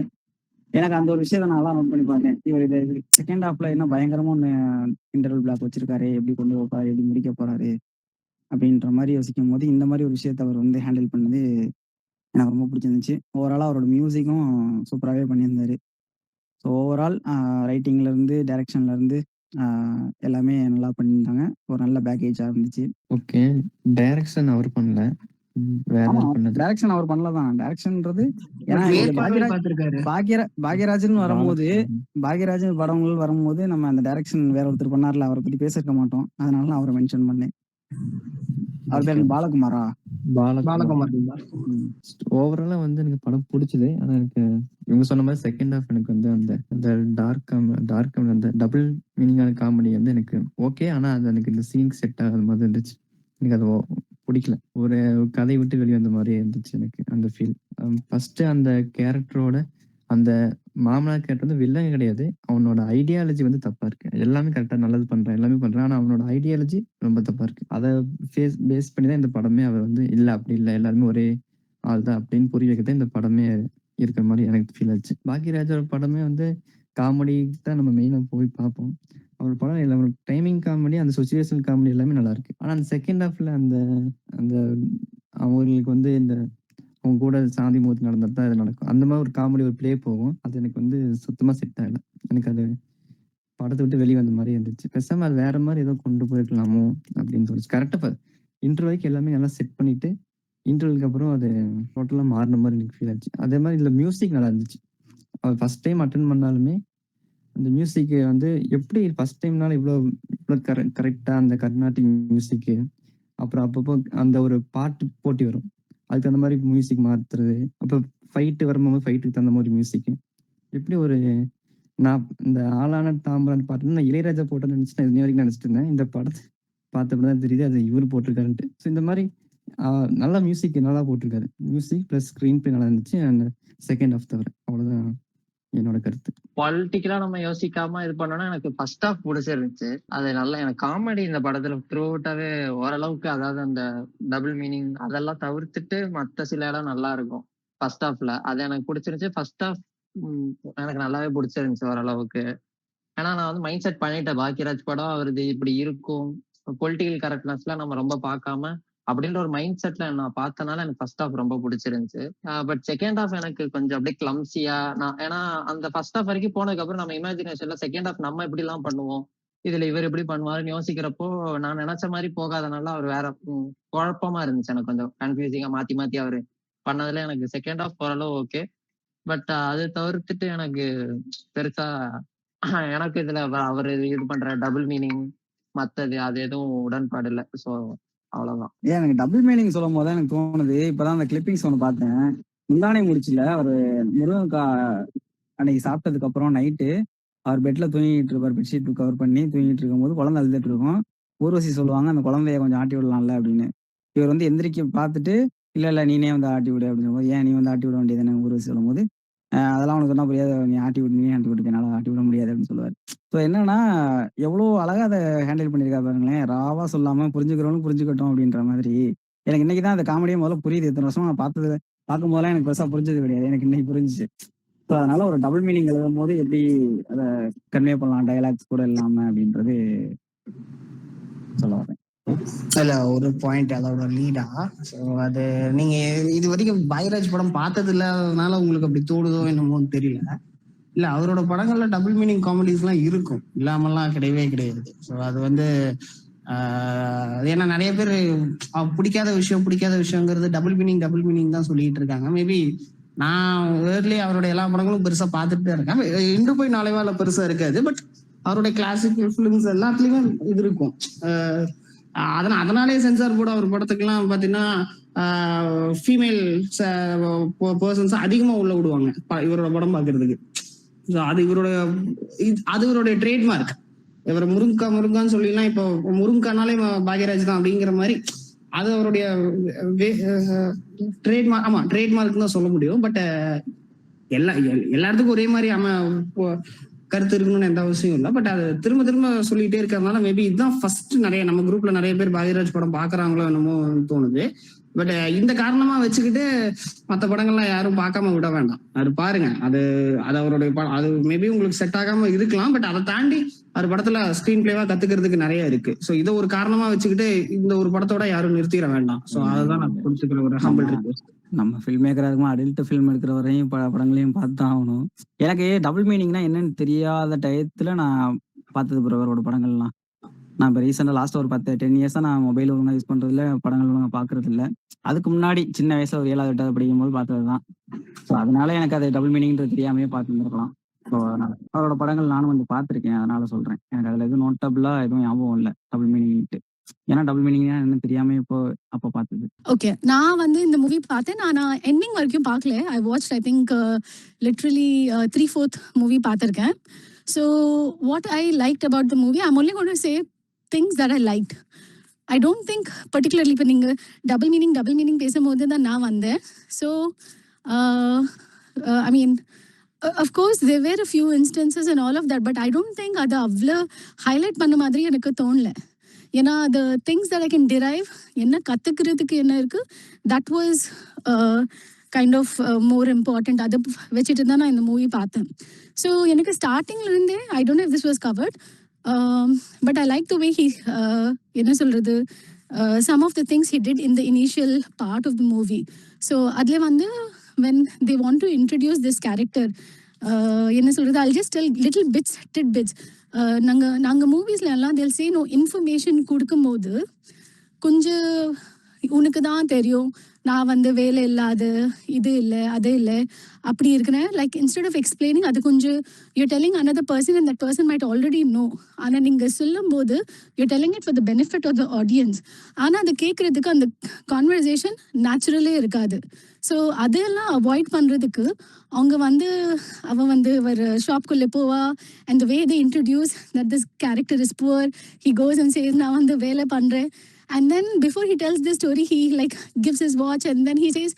எனக்கு அந்த ஒரு விஷயத்த நான் நல்லா நோட் பண்ணி பார்த்தேன். இவரு இது செகண்ட் ஹாஃப்ல என்ன பயங்கரமா ஒண்ணு இன்டர்வல் பிளாக் வச்சிருக்காரே, எப்படி கொண்டு போப்பாரு, எப்படி முடிக்க போறாரு அப்படின்ற மாரி யோசிக்கும்போது, இந்த மாரி ஒரு விஷயத்த அவர் வந்து ஹேண்டில் பண்ணது எனக்கு ரொம்ப பிடிச்சிருந்துச்சு. ஓவராலா அவரோட மியூசிக்கும் சூப்பராவே பண்ணியிருந்தாரு. ஸோ ஓவரால் ரைட்டிங்லேருந்து, டைரக்ஷன்லேருந்து அ எல்லாமே நல்லா பண்ணியிருந்தாங்க. ஒரு நல்ல பேக்கேஜா இருந்துச்சு. ஓகே. டைரக்ஷன் அவர் பண்ணல. வேற ஆமா. யார் பண்ணது? டைரக்ஷன் அவர் பண்ணல தான். டைரக்ஷன்ன்றது ஏன்னா பட் இங்க மேற்பார்வை பார்த்திருக்காரு. பாக்யராஜ்ன்னு வரும்போது பாலகிருஷ்ணன். பாக்யராஜ் படங்கள் வரும்போது நம்ம அந்த டைரக்ஷன் வேற ஒருத்தர் பண்ணார்ல, அவர பத்தி பேசியிருக்க மாட்டோம். அதனால நான் அவர மென்ஷன் பண்ணேன். அவர் பேர் ஓகே. என்ன பாலகுமாரா? பாலகுமார். பாலகுமார் தான். ம். ஓவராலா வந்து எனக்கு படம் புடிச்சது. ஆனா எனக்கு இவங்க சொன்ன மாரி செகண்ட் ஹால்ஃப் எனக்கு வந்து அந்த அந்த டார்க் அந்த டபுள் மீனிங்கான காமெடி வந்து எனக்கு ஓகே. ஆனா அது எனக்கு இந்த சீனுக்கு செட் ஆகாத மாதிரி இருந்துச்சு. எனக்கு அது புடிக்கல. ஒரு கதை விட்டு வெளிய வந்த மாரியே இருந்துச்சு எனக்கு அந்த ஃபீல். ஃபர்ஸ்ட்டு அந்த கேரக்டரோட அந்த மாமனார் கேரக்டர் வந்து வில்லன் கிடையாது. அவனோட ஐடியாலஜி வந்து தப்பா இருக்கு. எல்லாமே கரெக்ட்டா நல்லது பண்றான், எல்லாமே பண்றான். ஆனா அவனோட ஐடியாலஜி ரொம்ப தப்பா இருக்கு. அத பேஸ் பண்ணி தான் இந்த படமே அவர் வந்து இல்ல அப்படி இல்ல. எல்லாருமே ஒரே ஆள் தான் அப்படின்னு புரிய வைக்க தான் இந்த படமே இருக்கிற மாரி எனக்கு ஃபீல் ஆச்சு. பாக்கியராஜோட படமே வந்து காமெடி தான் நம்ம மெயினா போய் பார்ப்போம். அவர் படம் இல்ல ஒரு டைமிங் காமெடி, அந்த சிச்சுவேஷனல் காமெடி எல்லாமே நல்லாருக்கு. ஆனா அந்த செகண்ட் ஹால்ஃப்ல அந்த அந்த அவங்களுக்கு வந்து இந்த அவங்க கூட சாந்தி முகூர்த்தம் நடந்தா தான் இது நடக்கும். அந்த மாரி ஒரு காமெடி ஒரு ப்ளே போகும். அது எனக்கு வந்து சுத்தமா செட் ஆகல. எனக்கு அது படத்த விட்டு வெளிய வந்த மாரியே இருந்துச்சு. பேசாம அது வேற மாரி ஏதோ கொண்டு போயிருக்கலாமோ! அப்படின்னு தோணுச்சு. கரெக்ட்டா இன்டர்வல் வரைக்கும் எல்லாமே நல்லா செட் பண்ணிட்டு, இன்டர்வலுக்கு அப்புறம் அது டோட்டலா மாறுன மாரி எனக்கு ஃபீல் ஆச்சு. அதே மாரி இதுல மியூசிக் நல்லா இருந்துச்சு. அவர் ஃபர்ஸ்ட் டைம் அட்டெண்ட் பண்ணாலுமே, அந்த மியூசிக் வந்து எப்படி ஃபர்ஸ்ட் டைம்னால இவ்ளோ இவ்ளோ கரெக்ட்டா அந்த கர்நாடிக் மியூசிக்கு, அப்புறம் அப்பப்போ அந்த ஒரு பாட்டு போட்டி வரும். அதுக்கு தகுந்த மாரி மியூசிக் மாத்துறது. அப்புறம் ஃபைட் வரும்போது ஃபைட்டுக்கு தகுந்த மாரி மியூசிக்கு. எப்படி ஒரு நான் இந்த ஆளான தாம்பரம் பாட்டுன்னு நான் இளையராஜா போட்டேன்னு நெனச்சு நான் இன்னி வரைக்கும் நெனச்சுட்டு இருந்தேன். இந்த படத்த பார்த்தப்ப தான் தெரியுது அது இவரு போட்டிருக்காருன்ட்டு. ஸோ இந்த மாரி அ நல்லா மியூசிக் நல்லா போட்டிருக்காரு. மியூசிக் பிளஸ் ஸ்க்ரீன் பிளே நல்லா இருந்துச்சு. அண்ட் செகண்ட் ஹாஃப் தவிர. அவ்வளோதான் என்னோட கருத்து. பொலிட்டிக்கலா நம்ம யோசிக்காம இது பண்ணோம்னா எனக்கு ஃபர்ஸ்ட் ஹாஃப் புடிச்சிருந்துச்சு. அது நல்லா எனக்கு காமெடி இந்த படத்துல த்ரூ அவுட்டாவே ஓரளவுக்கு அதாவது அந்த டபுள் மீனிங் அதெல்லாம் தவிர்த்துட்டு மத்த சில இடம் நல்லா இருக்கும். ஃபர்ஸ்ட் ஹாஃப்ல. அது எனக்கு புடிச்சிருந்துச்சு. ஃபர்ஸ்ட் ஹாஃப் எனக்கு நல்லாவே புடிச்சிருந்துச்சு ஓரளவுக்கு. ஏன்னா நான் வந்து மைண்ட் செட் பண்ணிட்டேன். பாக்கியராஜ் படம் அவரது இப்படி இருக்கும். பொலிட்டிக்கல் கரெக்ட்னஸ்லாம் நம்ம ரொம்ப பார்க்காம அப்படின்ற ஒரு மைண்ட் செட்ல நான் பார்த்தனால எனக்கு ஃபர்ஸ்ட் ஹாஃப் ரொம்ப பிடிச்சிருந்துச்சு. பட் செகண்ட் ஹாஃப் எனக்கு கொஞ்சம் அப்படியே கிளம்சியா நான் ஏன்னா அந்த ஃபர்ஸ்ட் ஹாஃப் வரைக்கும் போனதுக்கு அப்புறம் நம்ம இமேஜினேஷன்ல செகண்ட் ஹாஃப் நம்ம எப்படி எல்லாம் பண்ணுவோம். இதுல இவர் எப்படி பண்ணுவாருன்னு யோசிக்கிறப்போ நான் நினைச்ச மாதிரி போகாதனால அவர் வேற குழப்பமா இருந்துச்சு. எனக்கு கொஞ்சம் கன்ஃபியூசிங்கா மாத்தி மாத்தி அவரு பண்ணதுல எனக்கு செகண்ட் ஹாஃப் ஓரளவு ஓகே. பட் அது தவிர்த்துட்டு எனக்கு பெருசா எனக்கு இதுல அவரு இது பண்ற டபுள் மீனிங் மத்தது அது எதுவும் உடன்பாடு இல்ல. சோ அவ்வளவுதான். ஏன் எனக்கு டபுள் மீனிங் சொல்லும்போது தான் எனக்கு தோணுது. இப்பதான் அந்த கிளிப்பிங்ஸ் ஒண்ணு பார்த்தேன். முந்தானை முடிச்சுல அவரு முருகன் அன்னைக்கு சாப்பிட்டதுக்கப்புறம் நைட்டு அவர் பெட்ல தூங்கிட்டு இருப்பார். பெட்ஷீட் கவர் பண்ணி தூங்கிட்டு இருக்கும்போது குழந்தை அழுதுட்டு இருக்கும். ஊர்வசி சொல்லுவாங்க, "அந்த குழந்தைய கொஞ்சம் ஆட்டி விடலாம்ல" அப்படின்னு. இவர் வந்து எந்திரிக்க பார்த்துட்டு, "இல்ல, இல்ல நீனே வந்து ஆட்டி விடு" அப்படின்னு சொல்லும்போது, "ஏன் நீ வந்து ஆட்டி விட வேண்டியதுதானே?" ஊர்வசி சொல்லும்போது, அதெல்லாம் உனக்கு சொன்னா புரியாது. நீ ஆட்டி விடு, நீயே ஆட்டி விட்டுக்க. என்னால ஆட்டி விட முடியாது" அப்படின்னு சொல்லுவாரு. ஸோ என்னன்னா, எவ்வளோ அழகா அத ஹேண்டில் பண்ணியிருக்காரு பாருங்களேன். ராவா சொல்லாம புரிஞ்சுக்கிறவனும் புரிஞ்சுக்கட்டும் அப்படின்ற மாதிரி. எனக்கு இன்னைக்கு தான் அந்த காமெடியே முதல்ல புரியுது. இத்தன வருஷமா நான் பார்க்கும்போதெல்லாம் எனக்கு பெருசா புரிஞ்சது கிடையாது. எனக்கு இன்னைக்கு புரிஞ்சுச்சு. ஸோ அதனால ஒரு டபுள் மீனிங் எழுதும்போது எப்படி அத கன்வே பண்ணலாம் டயலாக்ஸ் கூட இல்லாம அப்படின்றது சொல்ல வரேன். இல்ல ஒரு பாயிண்ட் அதோட லீடா. ஸோ அது நீங்க இது வரைக்கும் பாக்யராஜ் படம் பார்த்தது இல்லாததுனால உங்களுக்கு அப்படி தோணுதோ என்னமோன்னு தெரியல. இல்ல அவரோட படங்கள்ல டபுள் மீனிங் காமெடிஸ் எல்லாம் இருக்கும், இல்லாமல்லாம் கிடையவே கிடையாது. ஸோ அது வந்து ஏன்னா நிறைய பேர் பிடிக்காத விஷயங்கிறது டபுள் மீனிங் தான் சொல்லிட்டு இருக்காங்க. மேபி நான் ஏர்லி அவருடைய எல்லா படங்களும் பெருசா பார்த்துட்டு தான் இருக்கேன். இன்று போய் நாளைவால பெருசா இருக்காது. பட் அவருடைய கிளாசிக்கல் ஃபிலிம்ஸ் எல்லாத்துலயுமே இது இருக்கும். அதனாலே சென்சார் போர்டு அவர் படத்துக்குலாம் பாத்தீங்கன்னா ஃபீமேல் பர்சன்ஸ் அதிகமா உள்ள விடுவாங்க இவரோட படம் பாக்குறதுக்கு. அது இவருடைய ட்ரேட்மார்க். இவர் முருங்கான்னு சொல்லிலாம் இப்போ முருங்கானாலே பாக்யராஜ் தான் அப்படிங்கிற மாதிரி அது அவருடைய ட்ரேட்மார்க். ஆமா, ட்ரேட்மார்க் தான் சொல்ல முடியும். பட் எல்லாத்துக்கும் ஒரே மாதிரி கருத்து இருக்கணும்னு எந்த அவசியம் இல்லை. பட் அது திரும்ப திரும்ப சொல்லிட்டே இருக்கிறதுனால மேபி இதுதான் ஃபர்ஸ்ட் நம்ம குரூப்ல நிறைய பேர் பாக்யராஜ் படம் பாக்குறாங்களோ என்னமோ தோணுது. பட் இந்த காரணமா வச்சுக்கிட்டு மற்ற படங்கள்லாம் யாரும் பார்க்காம விட வேண்டாம். அது பாருங்க. அது அவருடைய படம். அது மேபி உங்களுக்கு செட் ஆகாம இருக்கலாம். பட் அதை தாண்டி அவர் படத்துல ஸ்கிரீன் பிளேவா கத்துக்கிறதுக்கு நிறைய இருக்கு. ஸோ இதை ஒரு காரணமா வச்சுக்கிட்டு இந்த ஒரு படத்தோட யாரும் நிறுத்திட வேண்டாம். ஸோ அதுதான் நான் புரிஞ்சுக்கிற ஒரு ஹம்பிள் ரிக்வெஸ்ட். நம்ம ஃபில்ம் மேக்கரா இருக்கும், அடல்ட் ஃபில்ம் எடுக்கிற வரையும் படங்களையும் பார்த்து தான் ஆகணும். எனக்கு டபுள் மீனிங்னா என்னன்னு தெரியாத டயத்துல நான் பார்த்தது ப்ரோ அவரோட படங்கள்லாம். நான் இப்போ ரீசெண்டாக லாஸ்ட் ஒரு 10 இயர்ஸாக நான் மொபைல் ஒழுங்காக யூஸ் பண்ணுறதில்ல, படங்கள் ஒழுங்காக பார்க்கறது இல்லை. அதுக்கு முன்னாடி சின்ன வயசுல ஒரு 7வது 8வது படிக்கும்போது பார்த்தது தான். ஸோ அதனால எனக்கு அது டபுள் மீனிங்கிறது தெரியாமே பார்த்துருந்துருக்கலாம். ஸோ அதனால அவரோட படங்கள் நானும் வந்து பார்த்துருக்கேன். அதனால சொல்கிறேன். எனக்கு அதில் எதுவும் நோட்டபுளாக எதுவும் ஞாபகம் இல்லை டபுள் மீனிங்ட்டு. ஏன்னா டபுள் மீனிங்னா என்ன தெரியாம அப்போ பார்த்தது. ஓகே, நான் வந்து இந்த மூவி பார்த்தேன். நான் எண்டிங் வரைக்கும் பார்க்கல. I watch I think literally 3/4 movie பார்த்துருக்கேன். So what I liked about the movie, I'm only going to say things that I liked. I don't think particularly இப்போ நீங்கள் டபுள் மீனிங் பேசும்போது தான் நான் வந்தேன். So I mean of course there were a few instances and all of that, but I don't think அதை அவ்வளோ highlight பண்ண மாதிரி எனக்கு தோணல. ஏன்னா the things that I can derive, என்ன கற்றுக்கிறதுக்கு என்ன இருக்குது, that was kind of more important. அதை வச்சுட்டு தான் நான் இந்த மூவி பார்த்தேன். ஸோ எனக்கு ஸ்டார்டிங்லேருந்தே I don't know if this was covered, but I like the way he என்ன சொல்கிறது, some of the things he did in the initial part of the movie. So அதில் வந்து when they want to introduce this character, என்ன சொல்கிறது, I'll just tell little tidbits. நாங்கள் மூவிஸில் எல்லாம் they'll say no information கொடுக்கும்போது கொஞ்சம் உனக்கு தான் தெரியும், நான் வந்து வேலை இல்லாத, இது இல்லை அது இல்லை அப்படி இருக்கிறேன். லைக் இன்ஸ்டெட் ஆஃப் எக்ஸ்பிளைனிங் அது கொஞ்சம் you're telling another person and that person might already know. ஆனால் நீங்கள் சொல்லும்போது you're telling it for the benefit of the audience. ஆனால் அதை கேட்குறதுக்கு அந்த கான்வர்சேஷன் நேச்சுரலே இருக்காது. ஸோ அதெல்லாம் அவாய்ட் பண்ணுறதுக்கு அவங்க வந்து அவன் வந்து ஒரு ஷாப்குள்ளே போவா and the way they introduce that this character is poor, he goes and says நான் வந்து வேலை பண்ணுறேன். And then before he tells this story, he like gives his watch and then he says,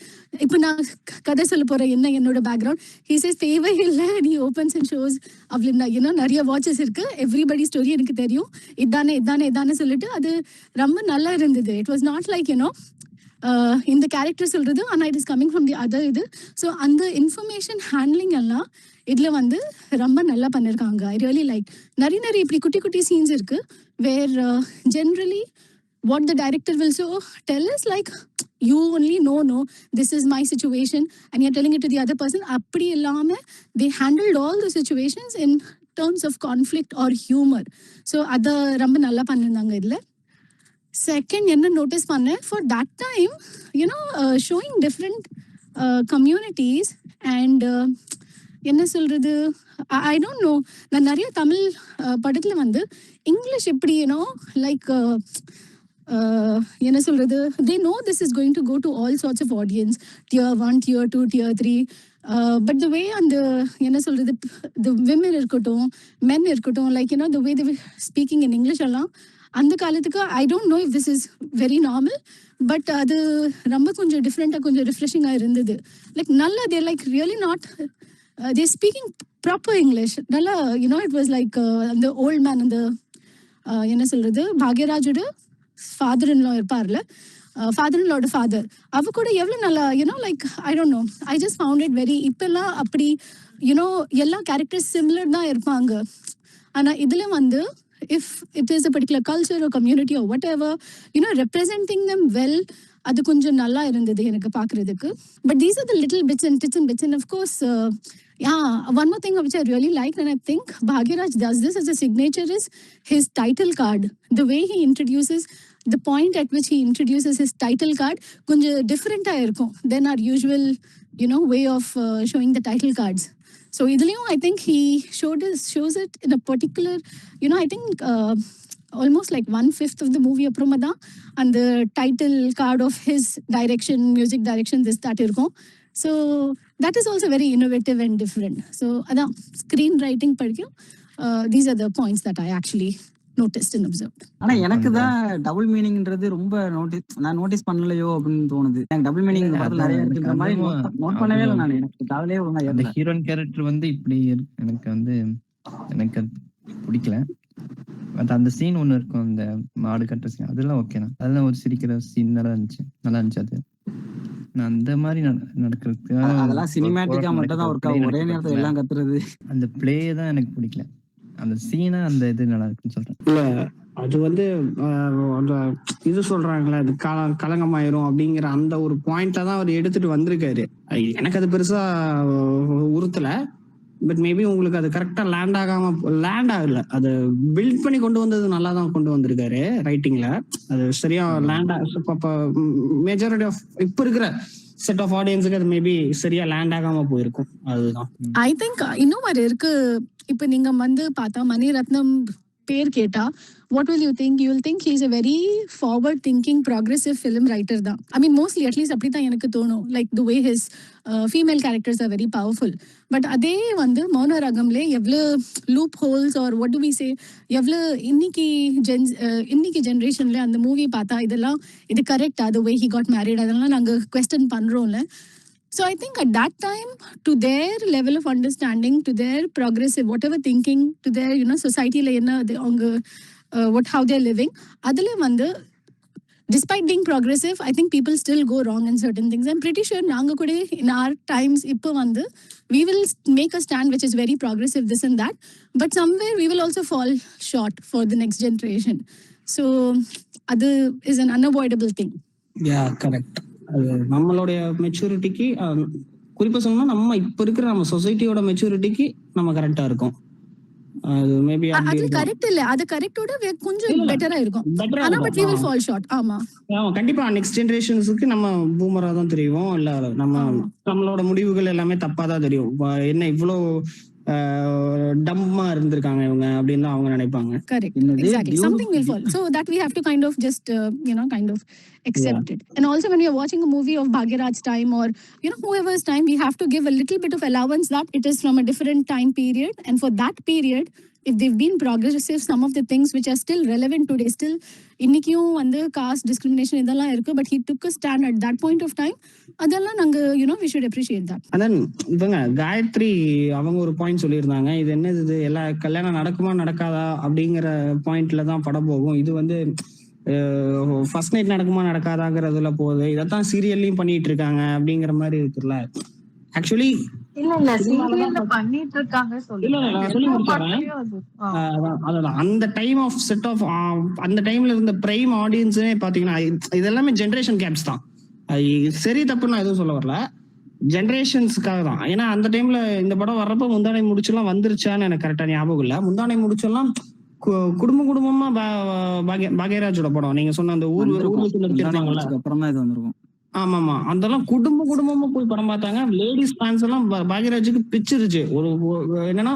இப்போ நான் கதை சொல்ல போகிறேன் என்னோட பேக்ரவுண்ட். He says தேவை இல்லை, and he opens and shows அவ்வளோ நிறைய வாட்சஸ் இருக்குது, எவ்ரிபடி ஸ்டோரி எனக்கு தெரியும், இதானே சொல்லிட்டு அது ரொம்ப நல்லா இருந்தது. இட் வாஸ் நாட் லைக் இந்த கேரக்டர் சொல்கிறது ஆனால் it is coming from the other இது. ஸோ அந்த இன்ஃபர்மேஷன் ஹேண்ட்லிங் எல்லாம் இதில் வந்து ரொம்ப நல்லா பண்ணியிருக்காங்க. I really like. நிறைய இப்படி குட்டி சீன்ஸ் இருக்குது வேர் generally what the director will so tell us like you only know this is my situation and you're telling it to the other person. Appadi illama they handled all the situations in terms of conflict or humor. So adha romba nalla panniranga idla. Second enna notice panna for that time showing different communities and என்ன சொல்றது, I don't know. நான் நிறைய தமிழ் படத்துல வந்து English எப்படி like என்ன சொல்றது, they know this is going to go to all sorts of audience, tier 1, tier 2, tier 3. But the way அந்த என்ன சொல்றது, த விமன் இருக்கட்டும், மென் இருக்கட்டும், like the way the speaking in English எல்லாம் அந்த காலத்துக்கு I don't know if this is very normal, but அது ரொம்ப கொஞ்சம் டிஃப்ரெண்ட்டாக கொஞ்சம் ரிஃப்ரெஷிங்காக இருந்தது. லைக் நல்லா there like really not there speaking proper English. நல்லா இட் வாஸ் லைக் அந்த ஓல்ட் மேன், அந்த என்ன சொல்றது, பாக்யராஜோட ஃபாதர் இன் லா இருப்பார்ல, ஃபாதர் இன் லாவோட ஃபாதர், அவ கூட எவ்வளோ நல்லா like I don't no, I just found it very, இப்பெல்லாம் அப்படி எல்லா கேரக்டர்ஸ் சிமிலர் தான் இருப்பாங்க. ஆனால் இதில் வந்து if it is a particular culture or community or whatever, representing them well, அது கொஞ்சம் நல்லா இருந்தது எனக்கு பார்க்கறதுக்கு. But these are the little bits and bits, and of course one more thing which I really like and I think Bhagyaraj does this as a signature is his title card. The way he introduces, the point at which he introduces his title card கொஞ்சம் different-ஆ இருக்கும் than our usual way of showing the title cards. So idhiliyum I think he shows it in a particular, I think almost like 1/5 of the movie appromada, and the title card of his direction, music direction, this that irukum. So that is also very innovative and different. So adha screenwriting padikku these are the points that I actually noticed and observed. ஆனா எனக்கு தான் double மீனிங்ன்றது ரொம்ப நான் notice பண்ணலையோ அப்படின்னு தோணுது. எனக்கு double meaning இந்த படத்துல நிறைய இருக்குன்ற மாதிரி நோட் பண்ணவே இல்லை. நான் எனக்கு காதலே ஒழுங்கா அந்த ஏறல. ஹீரோயின் கேரக்டர் வந்து இப்படி எனக்கு அது பிடிக்கல. பட் அந்த சீன் ஒண்ணு இருக்கும், அந்த மாடு கட்டுற சீன், அதெல்லாம் ஓகே தான். அதெல்லாம் ஒரு சிரிக்கிற சீன் நல்லா இருந்துச்சு அது. நான் அந்த மாதிரி நடக்கிறதுக்கு அதெல்லாம் சினிமேட்டிக்கா மட்டும் தான் ஒர்க் ஆகும். ஒரே நேரத்துல எல்லாம் கத்துறது, அந்த பிளே தான் எனக்கு பிடிக்கல. அந்த சீனா அந்த இது நல்லா இருக்குன்னு சொல்றேன். இல்ல அது வந்து அந்த இது சொல்றாங்களே, அது கலங்கமாயிரும் அப்படிங்கிற அந்த ஒரு பாயிண்ட்ல தான் அவர் எடுத்துட்டு வந்திருக்காரு. எனக்கு அது பெருசா உறுத்தல. பட் மேபி உங்களுக்கு அது கரெக்டா லேண்ட் ஆகல. அது பில்ட் பண்ணி கொண்டு வந்தது நல்லா தான் கொண்டு வந்திருக்காரு ரைட்டிங்ல. அது சரியா லேண்ட் மெஜாரிட்டி ஆஃப் இப்ப இருக்கிற செட் ஆஃப் ஆடியன்ஸுக்கு அது மேபி சரியா லேண்ட் ஆகாம போயிருக்கும். அதுதான் ஐ திங்க் இன்னும் ஒரு இருக்கு. இப்ப நீங்க வந்து பார்த்தா மணிரத்னம் பேர் கேட்டா what will you think? You will think he is a very forward thinking progressive film writer தான். I mean mostly, at least அப்படிதான் எனக்கு தோணும். Like the way his female characters are very powerful. But அதே வந்து மௌன ராகம்ல எவ்வளவு loop holes or what do we say, எவ்வளவு இன்னைக்கு ஜெனரேஷன்ல அந்த மூவி பார்த்தா இதெல்லாம் இது கரெக்டா, the way he got married, அதெல்லாம் நாங்க question பண்றோம்ல. So I think at that time, to their level of understanding, to their progressive whatever thinking, to their society la enna how they're living, adile vandu despite being progressive, I think people still go wrong in certain things. I'm pretty sure naanga kude in our times ipo vandu we will make a stand which is very progressive, this and that, but somewhere we will also fall short for the next generation. So adu is an unavoidable thing. Yeah, correct. நம்மளுடைய மெச்சூரிட்டிக்கு குறிப்பா சொல்லணும்னா நம்ம இப்ப இருக்கிற நம்ம சொசைட்டியோட மெச்சூரிட்டிக்கு நம்ம கரெக்டா இருக்கும். அது மேபி அது கரெக்ட் இல்ல, அது கரெக்ட்டோட கொஞ்சம் பெட்டரா இருக்கும். ஆனா but we will fall short. ஆமா கண்டிப்பா நெக்ஸ்ட் ஜெனரேஷன்ஸ்க்கு நம்ம பூமரா தான் தெரியும். இல்ல நம்மளோட முடிவுகள் எல்லாமே தப்பா தான் தெரியும். என்ன இவ்ளோ டம்மா இருந்திருக்காங்க இவங்க அப்படின்னு அவங்க நினைப்பாங்க. Correct, exactly. Something will fall, so that we have to kind of just kind of accept it. And also when you're watching a movie of Bhagyaraj's time or whoever's time, we have to give a little bit of allowance that it is from a different time period, and for that period if they've been progressive, some of the things which are still relevant today, still இன்னைக்கும் வந்து caste discrimination இதெல்லாம் இருக்கு, but he took a stand at that point of time. அதெல்லாம் நாங்க we should appreciate that. And then இவங்க காயத்ரி அவங்க ஒரு point சொல்லியிருந்தாங்க, இது என்னது எல்லா கல்யாணம் நடக்குமா நடக்காதா அப்படிங்கிற பாயிண்ட்ல தான் படம் போகும். இது வந்து ஃபர்ஸ்ட் நைட் நடக்குமா நடக்காதாங்கிறதுல போகுது. இதைத்தான் சீரியல்லையும் பண்ணிட்டு இருக்காங்க அப்படிங்கிற மாதிரி இருக்குல்ல. ஆக்சுவலி பண்ணிட்டு இருக்காங்க அந்த டைம் ஆஃப் செட் ஆஃப் அந்த டைம்ல இருந்த பிரைம் ஆடியன்ஸே பாத்தீங்கன்னா இது எல்லாமே ஜெனரேஷன் கேப்ஸ் தான். சரி தப்புன்னு நான் எதுவும் சொல்ல வரல, ஜெனரேஷன்ஸ்க்காக தான். ஏன்னா அந்த டைம்ல இந்த படம் வர்றப்ப முந்தானை முடிச்செல்லாம் வந்துருச்சான்னு எனக்கு கரெக்டா ஞாபகம் இல்ல. முந்தானை முடிச்செல்லாம் குடும்பமா பாக்யராஜோட படம் நீங்க சொன்ன அந்த அப்புறமா இது வந்திருக்கும். ஆமாமா, அதெல்லாம் குடும்பமா போய் படம் பார்த்தாங்க. லேடிஸ் ஃபேன்ஸ் எல்லாம் பாக்யராஜுக்கு பிச்சிருச்சு. ஒரு என்னன்னா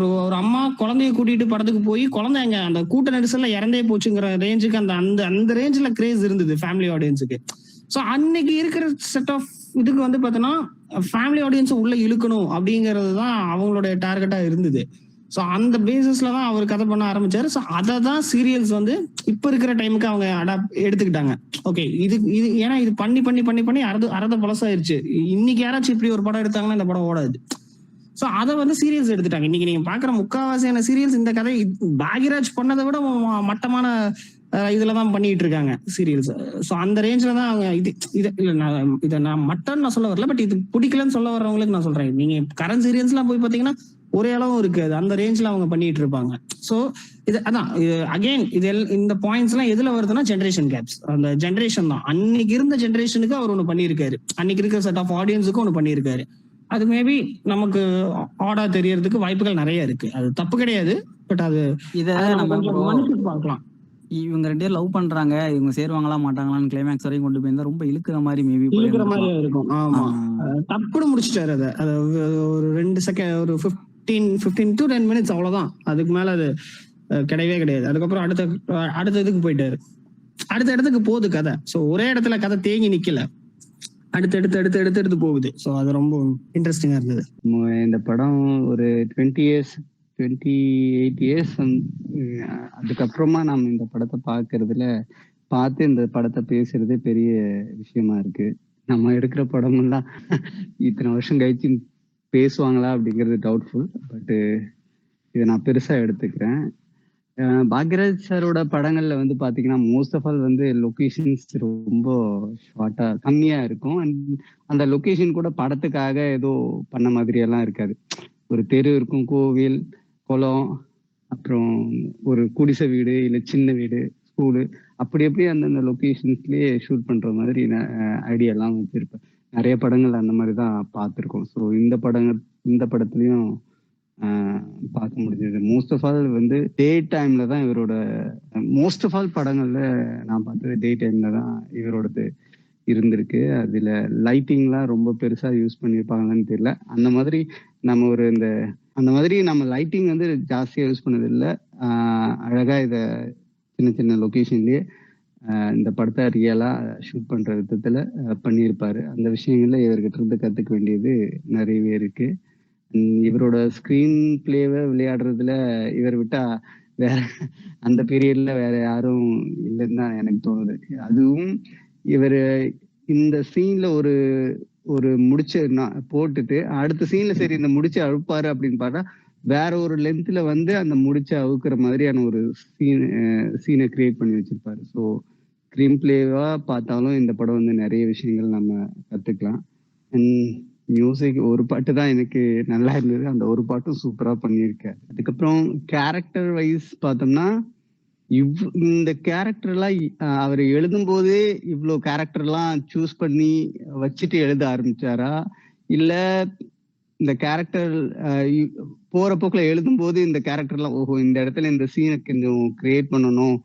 ஒரு அம்மா குழந்தைய கூட்டிட்டு படத்துக்கு போய் குழந்தைங்க அந்த கூட்ட நெரிசல்ல இறந்தே போச்சுங்கிற ரேஞ்சுக்கு அந்த ரேஞ்சில கிரேஸ் இருந்தது ஃபேமிலி ஆடியன்ஸுக்கு. ஸோ அன்னைக்கு இருக்கிற செட் ஆஃப் இதுக்கு வந்து பார்த்தோன்னா ஃபேமிலி ஆடியன்ஸை உள்ள இழுக்கணும் அப்படிங்கிறது தான் அவங்களுடைய டார்கெட்டா இருந்தது. ஸோ அந்த பேசிஸ்ல தான் அவர் கதை பண்ண ஆரம்பிச்சாரு. ஸோ அதை தான் சீரியல்ஸ் வந்து இப்போ இருக்கிற டைமுக்கு அவங்க எடுத்துக்கிட்டாங்க. ஓகே, இது ஏன்னா இது பண்ணி பண்ணி பண்ணி பண்ணி அறத பழசாயிருச்சு. இன்னைக்கு யாராச்சும் இப்படி ஒரு படம் எடுத்தாங்கன்னா இந்த படம் ஓடாது. ஸோ அதை வந்து சீரியல்ஸ் எடுத்துட்டாங்க. இன்னைக்கு நீங்க பாக்குற முக்காவாசியான சீரியல்ஸ் இந்த கதை பாக்யராஜ் பண்ணதை விட மட்டமான இதுல தான் பண்ணிட்டு இருக்காங்க சீரியல்ஸ். ஸோ அந்த ரேஞ்சில தான் அவங்க இதை நான் மட்டன் நான் சொல்ல வரல, பட் இது பிடிக்கலன்னு சொல்ல வர்றவங்களுக்கு நான் சொல்றேன். நீங்க கரண்ட் சீரியல்ஸ் எல்லாம் போய் பாத்தீங்கன்னா ஒரே அளவும் இருக்காது, அந்த ரேஞ்சில அவங்க பண்ணிட்டு இருப்பாங்க. ஸோ இது அதான் அகைன் இது இந்த பாயிண்ட்ஸ் எல்லாம் எதுல வருதுன்னா ஜென்ரேஷன் கேப்ஸ். அந்த ஜென்ரேஷன் தான் அன்னைக்கு இருந்த ஜென்ரேஷனுக்கு அவர் ஒண்ணு பண்ணியிருக்காரு, அன்னைக்கு இருக்கிற செட் ஆஃப் ஆடியன்ஸுக்கு ஒண்ணு பண்ணியிருக்காரு. அது மேபி நமக்கு ஆடா தெரியறதுக்கு வாய்ப்புகள் நிறைய இருக்கு. அது தப்பு கிடையாது, பட் அது இதை நம்ம பார்க்கலாம். இவங்க 2 பேரும் லவ் பண்றாங்க, இவங்க சேருவாங்களா மாட்டாங்களான்னு கிளைமேக்ஸ் வரைக்கும் கொண்டு போயிருந்தா ரொம்ப இழுக்கிற மாதிரி மேபி இருக்கிற மாதிரி இருக்கும். ஆமா, டப்புன்னு முடிச்சிட்டாரு அதை. ஒரு 2 செகண்ட், ஒரு 15 to 10 minutes அவ்வளவுதான். அதுக்கு மேல அது கிடையவே கிடையாது. அதுக்கப்புறம் அடுத்த இதுக்கு போயிட்டாரு, அடுத்த இடத்துக்கு போகுது கதை. ஸோ ஒரே இடத்துல கதை தேங்கி நிக்கல, அடுத்து போகுது. ஸோ அது ரொம்ப இன்ட்ரெஸ்டிங்கா இருந்தது. இந்த படம் ஒரு 28 இயர்ஸ் அதுக்கப்புறமா நம்ம இந்த படத்தை பார்த்து இந்த படத்தை பேசுறது பெரிய விஷயமா இருக்கு. நம்ம எடுக்கிற படமெல்லாம் இத்தனை வருஷம் கழிச்சு பேசுவாங்களா அப்படிங்கிறது டவுட்ஃபுல். பட் இதை நான் பெருசா எடுத்துக்கிறேன். பாக்யராஜ் சாரோட படங்கள்ல வந்து பாத்தீங்கன்னா மோஸ்ட் ஆஃப் ஆல் வந்து லொகேஷன்ஸ் ரொம்ப ஷார்ட்டா கம்மியா இருக்கும். அந்த லொகேஷன் கூட படத்துக்காக ஏதோ பண்ண மாதிரி எல்லாம் இருக்காது. ஒரு தெரு இருக்கும், கோவில், குளம், அப்புறம் ஒரு குடிசை வீடு, இல்லை சின்ன வீடு, ஸ்கூலு, அப்படி அந்தந்த லொக்கேஷன்ஸ்லயே ஷூட் பண்ற மாதிரி ஐடியாலாம் வச்சிருப்பேன். நிறைய படங்கள் அந்த மாதிரி தான் பார்த்துருக்கோம். ஸோ இந்த படத்துலையும் பார்க்க முடிஞ்சது. மோஸ்ட் ஆஃப் ஆல் வந்து டே டைம்ல தான் இவரோட மோஸ்ட் ஆஃப் ஆல் படங்கள்ல நான் பார்த்தது டே டைம்ல தான் இவரோடது இருந்திருக்கு. அதுல லைட்டிங்லாம் ரொம்ப பெருசா யூஸ் பண்ணியிருப்பாங்கன்னு தெரியல. அந்த மாதிரி நம்ம லைட்டிங் வந்து ஜாஸ்தியா யூஸ் பண்ணது இல்லை. அழகா இதை சின்ன லொகேஷன்லயே இந்த படத்தை ரியலா ஷூட் பண்ற விதத்துல பண்ணியிருப்பாரு. அந்த விஷயங்கள்ல இவர்கிட்ட இருந்து கத்துக்க வேண்டியது நிறையவே இருக்கு. இவரோட ஸ்கிரீன் பிளேவை விளையாடுறதுல இவர் விட்டா வேற அந்த பீரியட்ல வேற யாரும் இல்லைன்னு தான் எனக்கு தோணுது. அதுவும் இவர் இந்த சீன்ல ஒரு முடிச்ச போட்டுட்டு அடுத்த சீன்ல சரி இந்த முடிச்ச அழுப்பாரு அப்படின்னு பார்த்தா வேற ஒரு லென்த்ல வந்து அந்த முடிச்ச அவுக்குற மாதிரியான ஒரு சீனை கிரியேட் பண்ணி வச்சிருப்பாரு. ஸோ ஸ்கிரீன் பிளேவா பார்த்தாலும் இந்த படம் வந்து நிறைய விஷயங்கள் நம்ம கத்துக்கலாம். மியூசிக் ஒரு பாட்டு தான் எனக்கு நல்லா இருந்தது, அந்த ஒரு பாட்டும் சூப்பரா பண்ணியிருக்காரு. அதுக்கப்புறம் கேரக்டர் வைஸ் பார்த்தோம்னா இந்த கேரக்டர்லாம் அவர் எழுதும் போதே இவ்வளோ கேரக்டர்லாம் சூஸ் பண்ணி வச்சுட்டு எழுத ஆரம்பிச்சாரா, இல்ல இந்த கேரக்டர் போற போக்கில் எழுதும் போது இந்த கேரக்டர்லாம் ஓஹோ இந்த இடத்துல இந்த சீனை கொஞ்சம் கிரியேட் பண்ணணும்,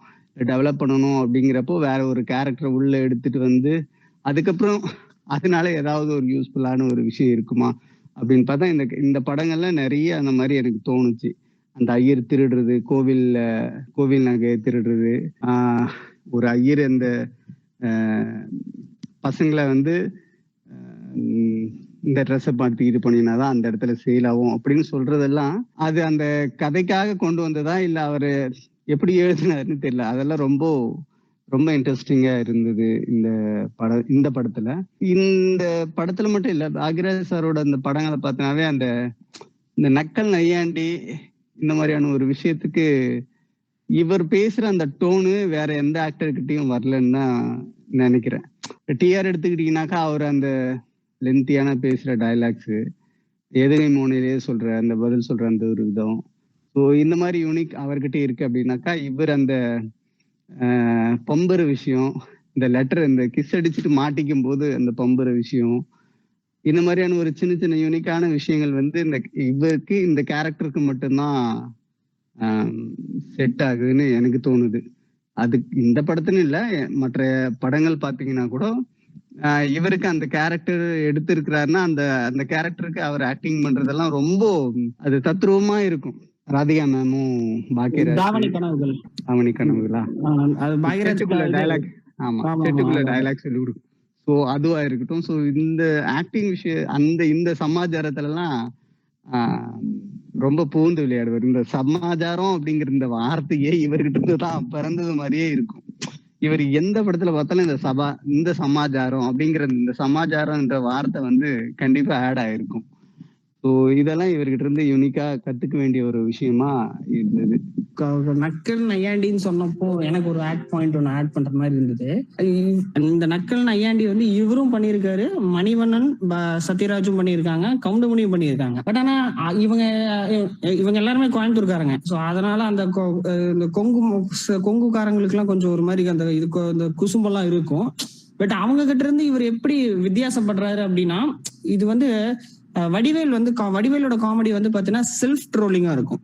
டெவலப் பண்ணணும் அப்படிங்கிறப்போ வேற ஒரு கேரக்டர் உள்ள எடுத்துட்டு வந்து அதுக்கப்புறம் அதனால ஏதாவது ஒரு யூஸ்ஃபுல்லான ஒரு விஷயம் இருக்குமா அப்படின்னு பார்த்தா இந்த படங்கள்ல நிறைய அந்த மாதிரி எனக்கு தோணுச்சு. அந்த ஐயர் திருடுறது, கோவில் நகையை திருடுறது, ஒரு ஐயர் அந்த பசங்களை வந்து இந்த ட்ரெஸ்ஸை பார்த்து இது பண்ணினாதான் அந்த இடத்துல சேல் ஆகும் அப்படின்னு சொல்றதெல்லாம் அது அந்த கதைக்காக கொண்டு வந்ததா இல்ல அவரு எப்படி எழுதினாருன்னு தெரியல. அதெல்லாம் ரொம்ப ரொம்ப இன்ட்ரெஸ்டிங்கா இருந்தது இந்த படத்துல மட்டும் இல்ல, பாக்யராஜ் சாரோட அந்த படங்களை பார்த்தனாவே இந்த நக்கல் நையாண்டி இந்த மாதிரியான ஒரு விஷயத்துக்கு இவர் பேசுற அந்த டோனு வேற எந்த ஆக்டர்கிட்டையும் வரலன்னு தான் நினைக்கிறேன். டிஆர் எடுத்துக்கிட்டீங்கன்னாக்கா அவர் அந்த லென்த்தியான பேசுற டைலாக்ஸ், எதிரை மோனிலே சொல்ற அந்த பதில் சொல்ற அந்த ஒரு விதம், ஸோ இந்த மாதிரி யூனிக் அவர்கிட்ட இருக்கு அப்படின்னாக்கா இவர் அந்த பம்புற விஷயம், இந்த லெட்டர் இந்த கிஸ் அடிச்சுட்டு மாட்டிக்கும் போது அந்த பம்புற விஷயம், இந்த மாதிரியான ஒரு சின்ன யூனிக்கான விஷயங்கள் வந்து இவருக்கு இந்த கேரக்டருக்கு மட்டும்தான் செட் ஆகுதுன்னு எனக்கு தோணுது. அது இந்த படத்துன்னு இல்லை, மற்ற படங்கள் பார்த்தீங்கன்னா கூட இவருக்கு அந்த கேரக்டர் எடுத்திருக்கிறாருன்னா அந்த கேரக்டருக்கு அவர் ஆக்டிங் பண்றதெல்லாம் ரொம்ப அது தத்ரூபமா இருக்கும். ராதிகா மேமும் பாக்யராஜ் ஆவணி கனவுகளா டைலாக், ஆமா செட்டுக்குள்ள டைலாக் சொல்லி கொடுக்கும். ஸோ அதுவா இருக்கட்டும். ஸோ இந்த ஆக்டிங் விஷயம் இந்த சமாச்சாரத்துலலாம் ரொம்ப பூந்து விளையாடுவார். இந்த சமாச்சாரம் அப்படிங்கிற இந்த வார்த்தையே இவர்கிட்ட இருந்து தான் பிறந்தது மாதிரியே இருக்கும். இவர் எந்த படத்துல பார்த்தாலும் இந்த சமாச்சாரம் அப்படிங்கிற இந்த சமாச்சாரம்ன்ற வார்த்தை கண்டிப்பா ஆட் ஆயிருக்கும். ஸோ இதெல்லாம் இவர்கிட்ட இருந்து யூனிக்கா கத்துக்க வேண்டிய ஒரு விஷயமா இருந்தது. நக்கல் நையாண்டின்னு சொன்னப்போ எனக்கு ஒரு பாயிண்ட் ஒன்று ஆட் பண்ற மாதிரி இருந்தது. இந்த நக்கல் நையாண்டி இவரும் பண்ணியிருக்காரு, மணிவண்ணன் சத்யராஜும் பண்ணியிருக்காங்க, கவுண்டமணியும் பண்ணியிருக்காங்க. பட் ஆனா இவங்க எல்லாருமே கோயம்புத்தூர்காரங்க. ஸோ அதனால அந்த கொங்குக்காரங்களுக்கு எல்லாம் கொஞ்சம் ஒரு மாதிரி அந்த குசும்பெல்லாம் இருக்கும். பட் அவங்க கிட்ட இருந்து இவர் எப்படி வித்தியாசப்படுறாரு அப்படின்னா, இது வடிவேல் வடிவேலோட காமெடி பாத்தீங்கன்னா செல்ஃப் ட்ரோலிங்கா இருக்கும்.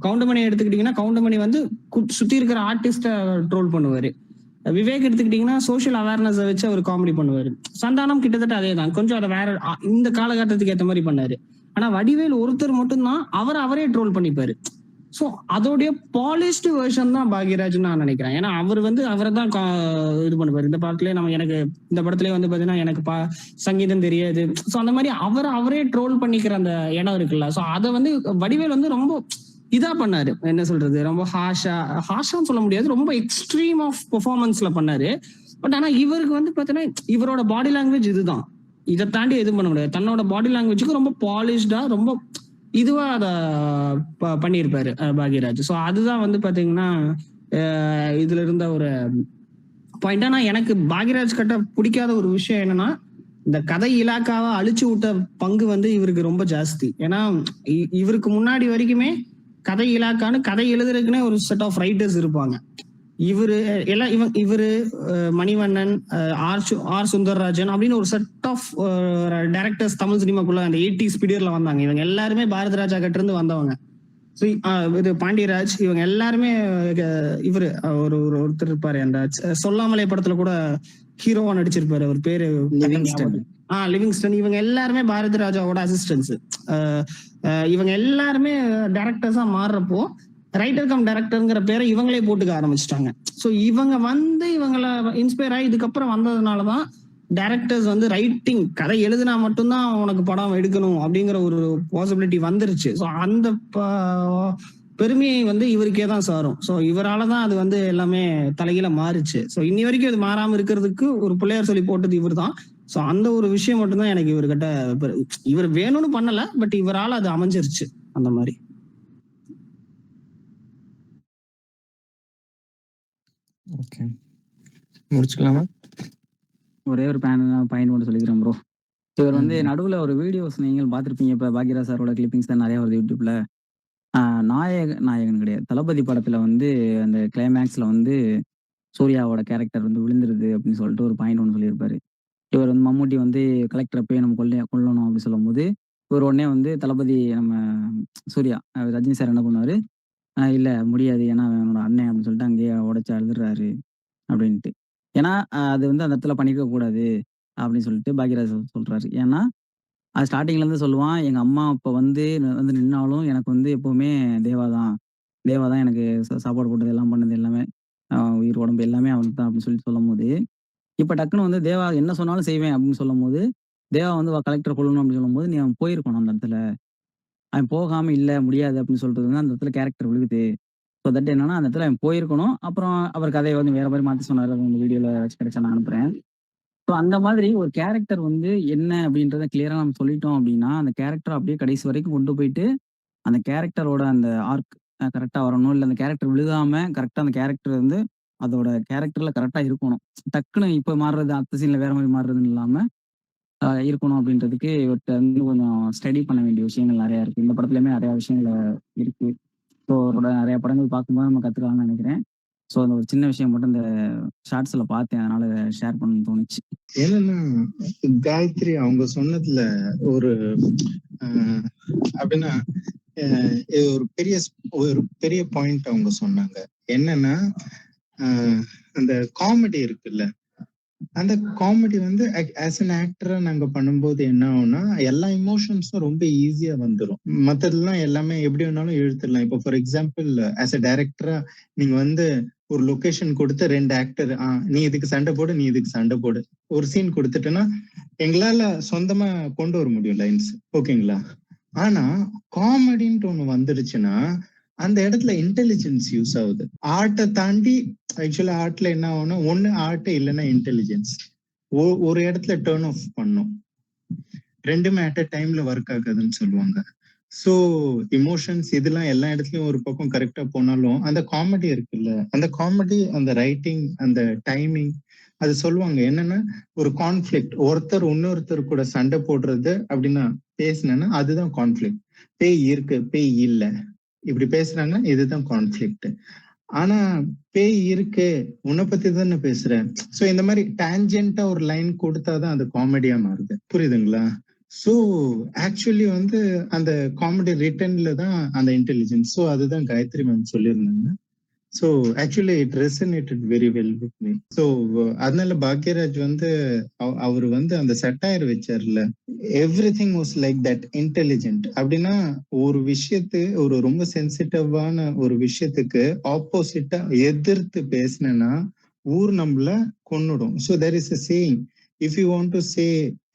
கவுண்டமணி எடுத்துக்கிட்டீங்கன்னா கவுண்டமணி சுத்தி இருக்கிற ஆர்டிஸ்ட ட்ரோல் பண்ணுவாரு. விவேக் எடுத்துக்கிட்டீங்கன்னா சோசியல் அவேர்னஸ் வச்சு அவர் காமெடி பண்ணுவாரு. சந்தானம் கிட்டத்தட்ட அதே தான், கொஞ்சம் அதை வேற இந்த காலகட்டத்துக்கு ஏற்ற மாதிரி பண்ணாரு. ஆனா வடிவேல் ஒருத்தர் மட்டும்தான் அவரே ட்ரோல் பண்ணிப்பாரு. ஸோ அதோடைய பாலிஷ்டு வெர்ஷன் தான் பாக்யராஜ் நான் நினைக்கிறேன். ஏன்னா அவரை தான் இது பண்ணுவாரு. இந்த படத்துலயே எனக்கு இந்த படத்துலயே பாத்தீங்கன்னா எனக்கு சங்கீதம் தெரியாது. ஸோ அந்த மாதிரி அவரே ட்ரோல் பண்ணிக்கிற அந்த இடம் இருக்குல்ல. ஸோ அதை வடிவேல் ரொம்ப இதா பண்ணாரு. என்ன சொல்றது, ரொம்ப ஹாஷான்னு சொல்ல முடியாது, ரொம்ப எக்ஸ்ட்ரீம் ஆஃப் பெர்ஃபார்மன்ஸ்ல பண்ணாரு. பட் ஆனா இவருக்கு பாத்தீங்கன்னா இவரோட பாடி லாங்குவேஜ் இதுதான், இதை தாண்டி எதுவும் பண்ண முடியாது. தன்னோட பாடி லாங்குவேஜுக்கு ரொம்ப பாலிஷ்டா ரொம்ப இதுவா அத பண்ணியிருப்பாரு பாக்யராஜ். ஸோ அதுதான் பாத்தீங்கன்னா இதுல இருந்த ஒரு பாயிண்ட். ஆனா எனக்கு பாக்யராஜ் கிட்ட பிடிக்காத ஒரு விஷயம் என்னன்னா, இந்த கதை இலாக்காவை அழிச்சு விட்ட பங்கு இவருக்கு ரொம்ப ஜாஸ்தி. ஏன்னா இவருக்கு முன்னாடி வரைக்குமே கதை இலாக்கான்னு கதை எழுதுறதுக்குன்னே ஒரு செட் ஆஃப் ரைட்டர்ஸ் இருப்பாங்க. இவரு மணிவண்ணன், ஆர் சுந்தரராஜன் அப்படின்னு ஒரு செட் ஆஃப் டைரக்டர்ஸ் தமிழ் சினிமாக்குள்ள அந்த 80s பீரியட்ல வந்தாங்க. இவங்க எல்லாருமே பாரதி ராஜா கிட்ட இருந்து வந்தவங்க. இது பாண்டியராஜ், இவங்க எல்லாருமே இவரு ஒருத்தர் இருப்பாரு, அந்த சொல்லாமலே படத்துல கூட ஹீரோவா நடிச்சிருப்பாரு, அவர் பேரு லிவிங்ஸ்டன். இவங்க எல்லாருமே பாரதி ராஜாவோட அசிஸ்டன்ஸ். இவங்க எல்லாருமே டைரக்டர்ஸா மாறுறப்போ ரைட்டர் கம் டைரக்டர்ங்கிற பேரை இவங்களே போட்டுக்க ஆரம்பிச்சிட்டாங்க. ஸோ இவங்க இவங்களை இன்ஸ்பயர் ஆகி இதுக்கப்புறம் வந்ததுனாலதான் டைரக்டர்ஸ் ரைட்டிங் கதை எழுதுனா மட்டும்தான் உனக்கு படம் எடுக்கணும் அப்படிங்கிற ஒரு பாசிபிலிட்டி வந்துருச்சு. ஸோ அந்த பெருமையை இவருக்கே தான் சாரும். ஸோ இவராலதான் அது எல்லாமே தலைகீழ மாறுச்சு. ஸோ இன்னி வரைக்கும் அது மாறாம இருக்கிறதுக்கு ஒரு பிள்ளையார் சொல்லி போட்டது இவர் தான். ஸோ அந்த ஒரு விஷயம் மட்டும்தான் எனக்கு இவர்கிட்ட, இவர் வேணும்னு பண்ணல, பட் இவரால அது அமைஞ்சிருச்சு அந்த மாதிரி. ஓகே, முடிச்சுக்கலாமா? ஒரே ஒரு பாயிண்ட் மட்டும் சொல்லிக்கிறேன் ப்ரோ. இவர் நடுவுல ஒரு வீடியோஸ் நீங்கள் பார்த்துருப்பீங்க. இப்ப பாக்யராஜ் சாரோட கிளிப்பிங்ஸ் தான் நிறைய வருது யூடியூப்ல. நாயகன் கிடையாது, தளபதி படத்துல அந்த கிளைமேக்ஸ்ல சூர்யாவோட கேரக்டர் விழுந்துருது அப்படின்னு சொல்லிட்டு ஒரு பாயிண்ட் ஒன்று சொல்லியிருப்பாரு. இவர் மம்முட்டி கலெக்டரை போய் நம்ம கொல்லணும் அப்படின்னு சொல்லும் போது இவர் உடனே தளபதி நம்ம சூர்யா ரஜினி சார் என்ன பண்ணுவாரு, இல்ல முடியாது, ஏன்னா என்னோட அண்ணன் அப்படின்னு சொல்லிட்டு அங்கேயே உடைச்சு அழுதுறாரு அப்படின்ட்டு. ஏன்னா அது அந்த இடத்துல பண்ணிக்க கூடாது அப்படின்னு சொல்லிட்டு பாக்யராஜ் சொல்றாரு. ஏன்னா அது ஸ்டார்டிங்ல இருந்து சொல்லுவான், எங்க அம்மா அப்ப நின்னாலும் எனக்கு எப்பவுமே தேவாதான் எனக்கு சாப்பாடு போட்டது எல்லாம் பண்ணது எல்லாமே, உயிர் உடம்பு எல்லாமே அவனுக்கு தான் அப்படின்னு சொல்லும் போது, இப்ப டக்குன்னு தேவா என்ன சொன்னாலும் செய்வேன் அப்படின்னு சொல்லும் போது, தேவா கலெக்டர் கொள்ளணும் அப்படின்னு சொல்லும் போது, நீ அவன் போயிருக்கணும் அந்த இடத்துல. அவன் போகாம இல்ல முடியாது அப்படின்னு சொல்றது அந்த இடத்துல கேரக்டர் விழுகுது. ஸோ தட் என்னன்னா அந்த இடத்துல அவன் போயிருக்கணும். அப்புறம் அவர் கதையை வேற மாதிரி மாத்தி சொன்னாரு. உங்க வீடியோல கிடைச்சா நான் அனுப்புறேன். ஸோ அந்த மாதிரி ஒரு கேரக்டர் என்ன அப்படின்றத கிளியரா நம்ம சொல்லிட்டோம் அப்படின்னா, அந்த கேரக்டர் அப்படியே கடைசி வரைக்கும் கொண்டு போயிட்டு அந்த கேரக்டரோட அந்த ஆர்க் கரெக்டா வரணும். இல்லை அந்த கேரக்டர் விழுகாம கரெக்டா அந்த கேரக்டர் அதோட கேரக்டர்ல கரெக்டா இருக்கணும். டக்குன்னு இப்ப மாறுறது அடுத்த சீன்ல வேற மாதிரி மாறுறதுன்னு இல்லாம இருக்கணும் அப்படின்றதுக்கு இவர்கிட்ட கொஞ்சம் ஸ்டடி பண்ண வேண்டிய விஷயங்கள் நிறைய இருக்கு. இந்த படத்துலயுமே நிறைய விஷயங்கள் இருக்கு. ஸோ அவரோட நிறைய படங்கள் பார்க்கும்போது நம்ம கத்துக்கலாம்னு நினைக்கிறேன். ஸோ அந்த ஒரு சின்ன விஷயம் மட்டும் இந்த ஷார்ட்ஸ்ல பார்த்தேன், அதனால ஷேர் பண்ணணும்னு தோணுச்சு. என்னன்னா காயத்ரி அவங்க சொன்னதுல ஒரு அப்படின்னா ஒரு பெரிய பாயிண்ட் அவங்க சொன்னாங்க. என்னன்னா அந்த காமெடி இருக்குல்ல, அந்த காமெடி ஆஸ் அன் ஆக்டரா நாங்க பண்ணும்போது என்ன ஆகும்னா எல்லா இமோஷன்ஸும் ரொம்ப ஈஸியா வந்துடும். மற்றதெல்லாம் எல்லாமே எப்படி வேணாலும் இழுத்துடலாம். இப்போ ஃபார் எக்ஸாம்பிள் ஆஸ் அ டைரக்டரா நீங்க ஒரு லொகேஷன் கொடுத்து 2 ஆக்டர் நீ இதுக்கு சண்டை போடு, நீ இதுக்கு சண்டை போடு. ஒரு சீன் கொடுத்துட்டேன்னா எங்களால சொந்தமா கொண்டு வர முடியும் லைன்ஸ். ஓகேங்களா? ஆனா காமெடின்ட்டு ஒண்ணு வந்துடுச்சுன்னா அந்த இடத்துல இன்டெலிஜென்ஸ் யூஸ் ஆகுது. ஆர்ட்டை தாண்டி ஆக்சுவலா ஆர்ட்ல என்ன ஆகும்னா ஒண்ணு ஆர்ட் இல்லைன்னா இன்டெலிஜென்ஸ். ஒரு இடத்துல டேர்ன் ஆஃப் பண்ணும். ரெண்டுமே அட் அ டைம்ல ஒர்க் ஆகாதுன்னு சொல்லுவாங்க. ஸோ இமோஷன்ஸ் இதெல்லாம் எல்லா இடத்துலயும் ஒரு பக்கம் கரெக்டா போனாலும் அந்த காமெடி இருக்குல்ல, அந்த காமெடி, அந்த ரைட்டிங், அந்த டைமிங், அது சொல்லுவாங்க என்னன்னா ஒரு கான்ஃபிளிக்ட், ஒருத்தர் இன்னொருத்தர் கூட சண்டை போடுறது அப்படின்னா பேசினேன்னா அதுதான் கான்ஃபிளிக்ட். பேய் இருக்கு, பேய் இல்லை, இப்படி பேசுறாங்க, இதுதான் கான்ஃபிளிக்ட். ஆனா பேய் இருக்கு, உன்னை பத்தி தானே பேசுறேன். சோ இந்த மாதிரி டான்ஜென்ட்டா ஒரு லைன் கொடுத்தாதான் அது காமெடியா மாறுது. புரியுதுங்களா? ஸோ ஆக்சுவலி வந்து அந்த காமெடி ரிட்டன்ல தான் அந்த இன்டெலிஜென்ஸ். ஸோ அதுதான் காயத்ரி மேம் சொல்லியிருந்தாங்க. So actually it resonated very well with me. So அதனால பாக்யராஜ் வந்து அவர் வந்து அந்த சட்டையர் வச்சார்ல, everything was like that intelligent. அப்படின்னா ஒரு விஷயத்து ஒரு ரொம்ப சென்சிட்டிவான ஒரு விஷயத்துக்கு ஆப்போசிட்டா எதிர்த்து பேசினேன்னா ஊர் நம்மள கொன்னுடும். So there is a saying, if you want to say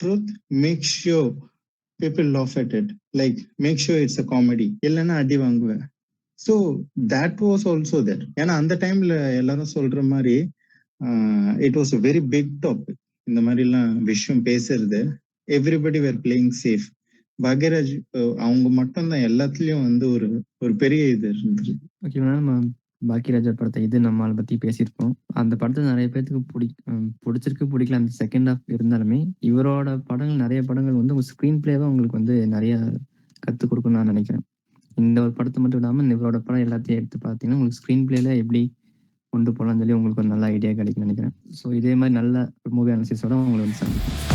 truth, make sure people laugh at it, like make sure it's a comedy, இல்லைன்னா அடி வாங்குவேன். So that was also that. ஏன்னா அந்த டைம்ல எல்லாரும் சொல்ற மாதிரி it was a very big topic. இந்த மாதிரி எல்லாம் விஷயம் பேசுறது, everybody were playing safe. Bhagyaraj அவங்க மட்டும் தான் எல்லாத்துலயும் வந்து ஒரு ஒரு பெரிய இது இருந்தது. ஓகேங்களா? நம்ம பாக்கியராஜா படத்தை இது நம்மளை பத்தி பேசியிருக்கோம். அந்த படத்தை நிறைய பேத்துக்கு பிடிச்சிருக்கு, பிடிக்கல, அந்த செகண்ட் ஹாஃப் இருந்தாலுமே இவரோட படங்கள், நிறைய படங்கள் வந்து உங்க ஸ்க்ரீன் பிளேவை உங்களுக்கு வந்து நிறைய கற்றுக் கொடுக்குன்னு நான் நினைக்கிறேன். இந்த ஒரு படத்தை மட்டும் இல்லாமல் இவரோட படம் எல்லாத்தையும் எடுத்து பார்த்தீங்கன்னா உங்களுக்கு ஸ்க்ரீன் பிளேல எப்படி கொண்டு போகலாம்னு சொல்லி உங்களுக்கு ஒரு நல்ல ஐடியா கிடைக்கும்னு நினைக்கிறேன். ஸோ இதே மாதிரி நல்ல மூவி அனாலிசிஸோட உங்களை வந்து சந்திக்கிறேன்.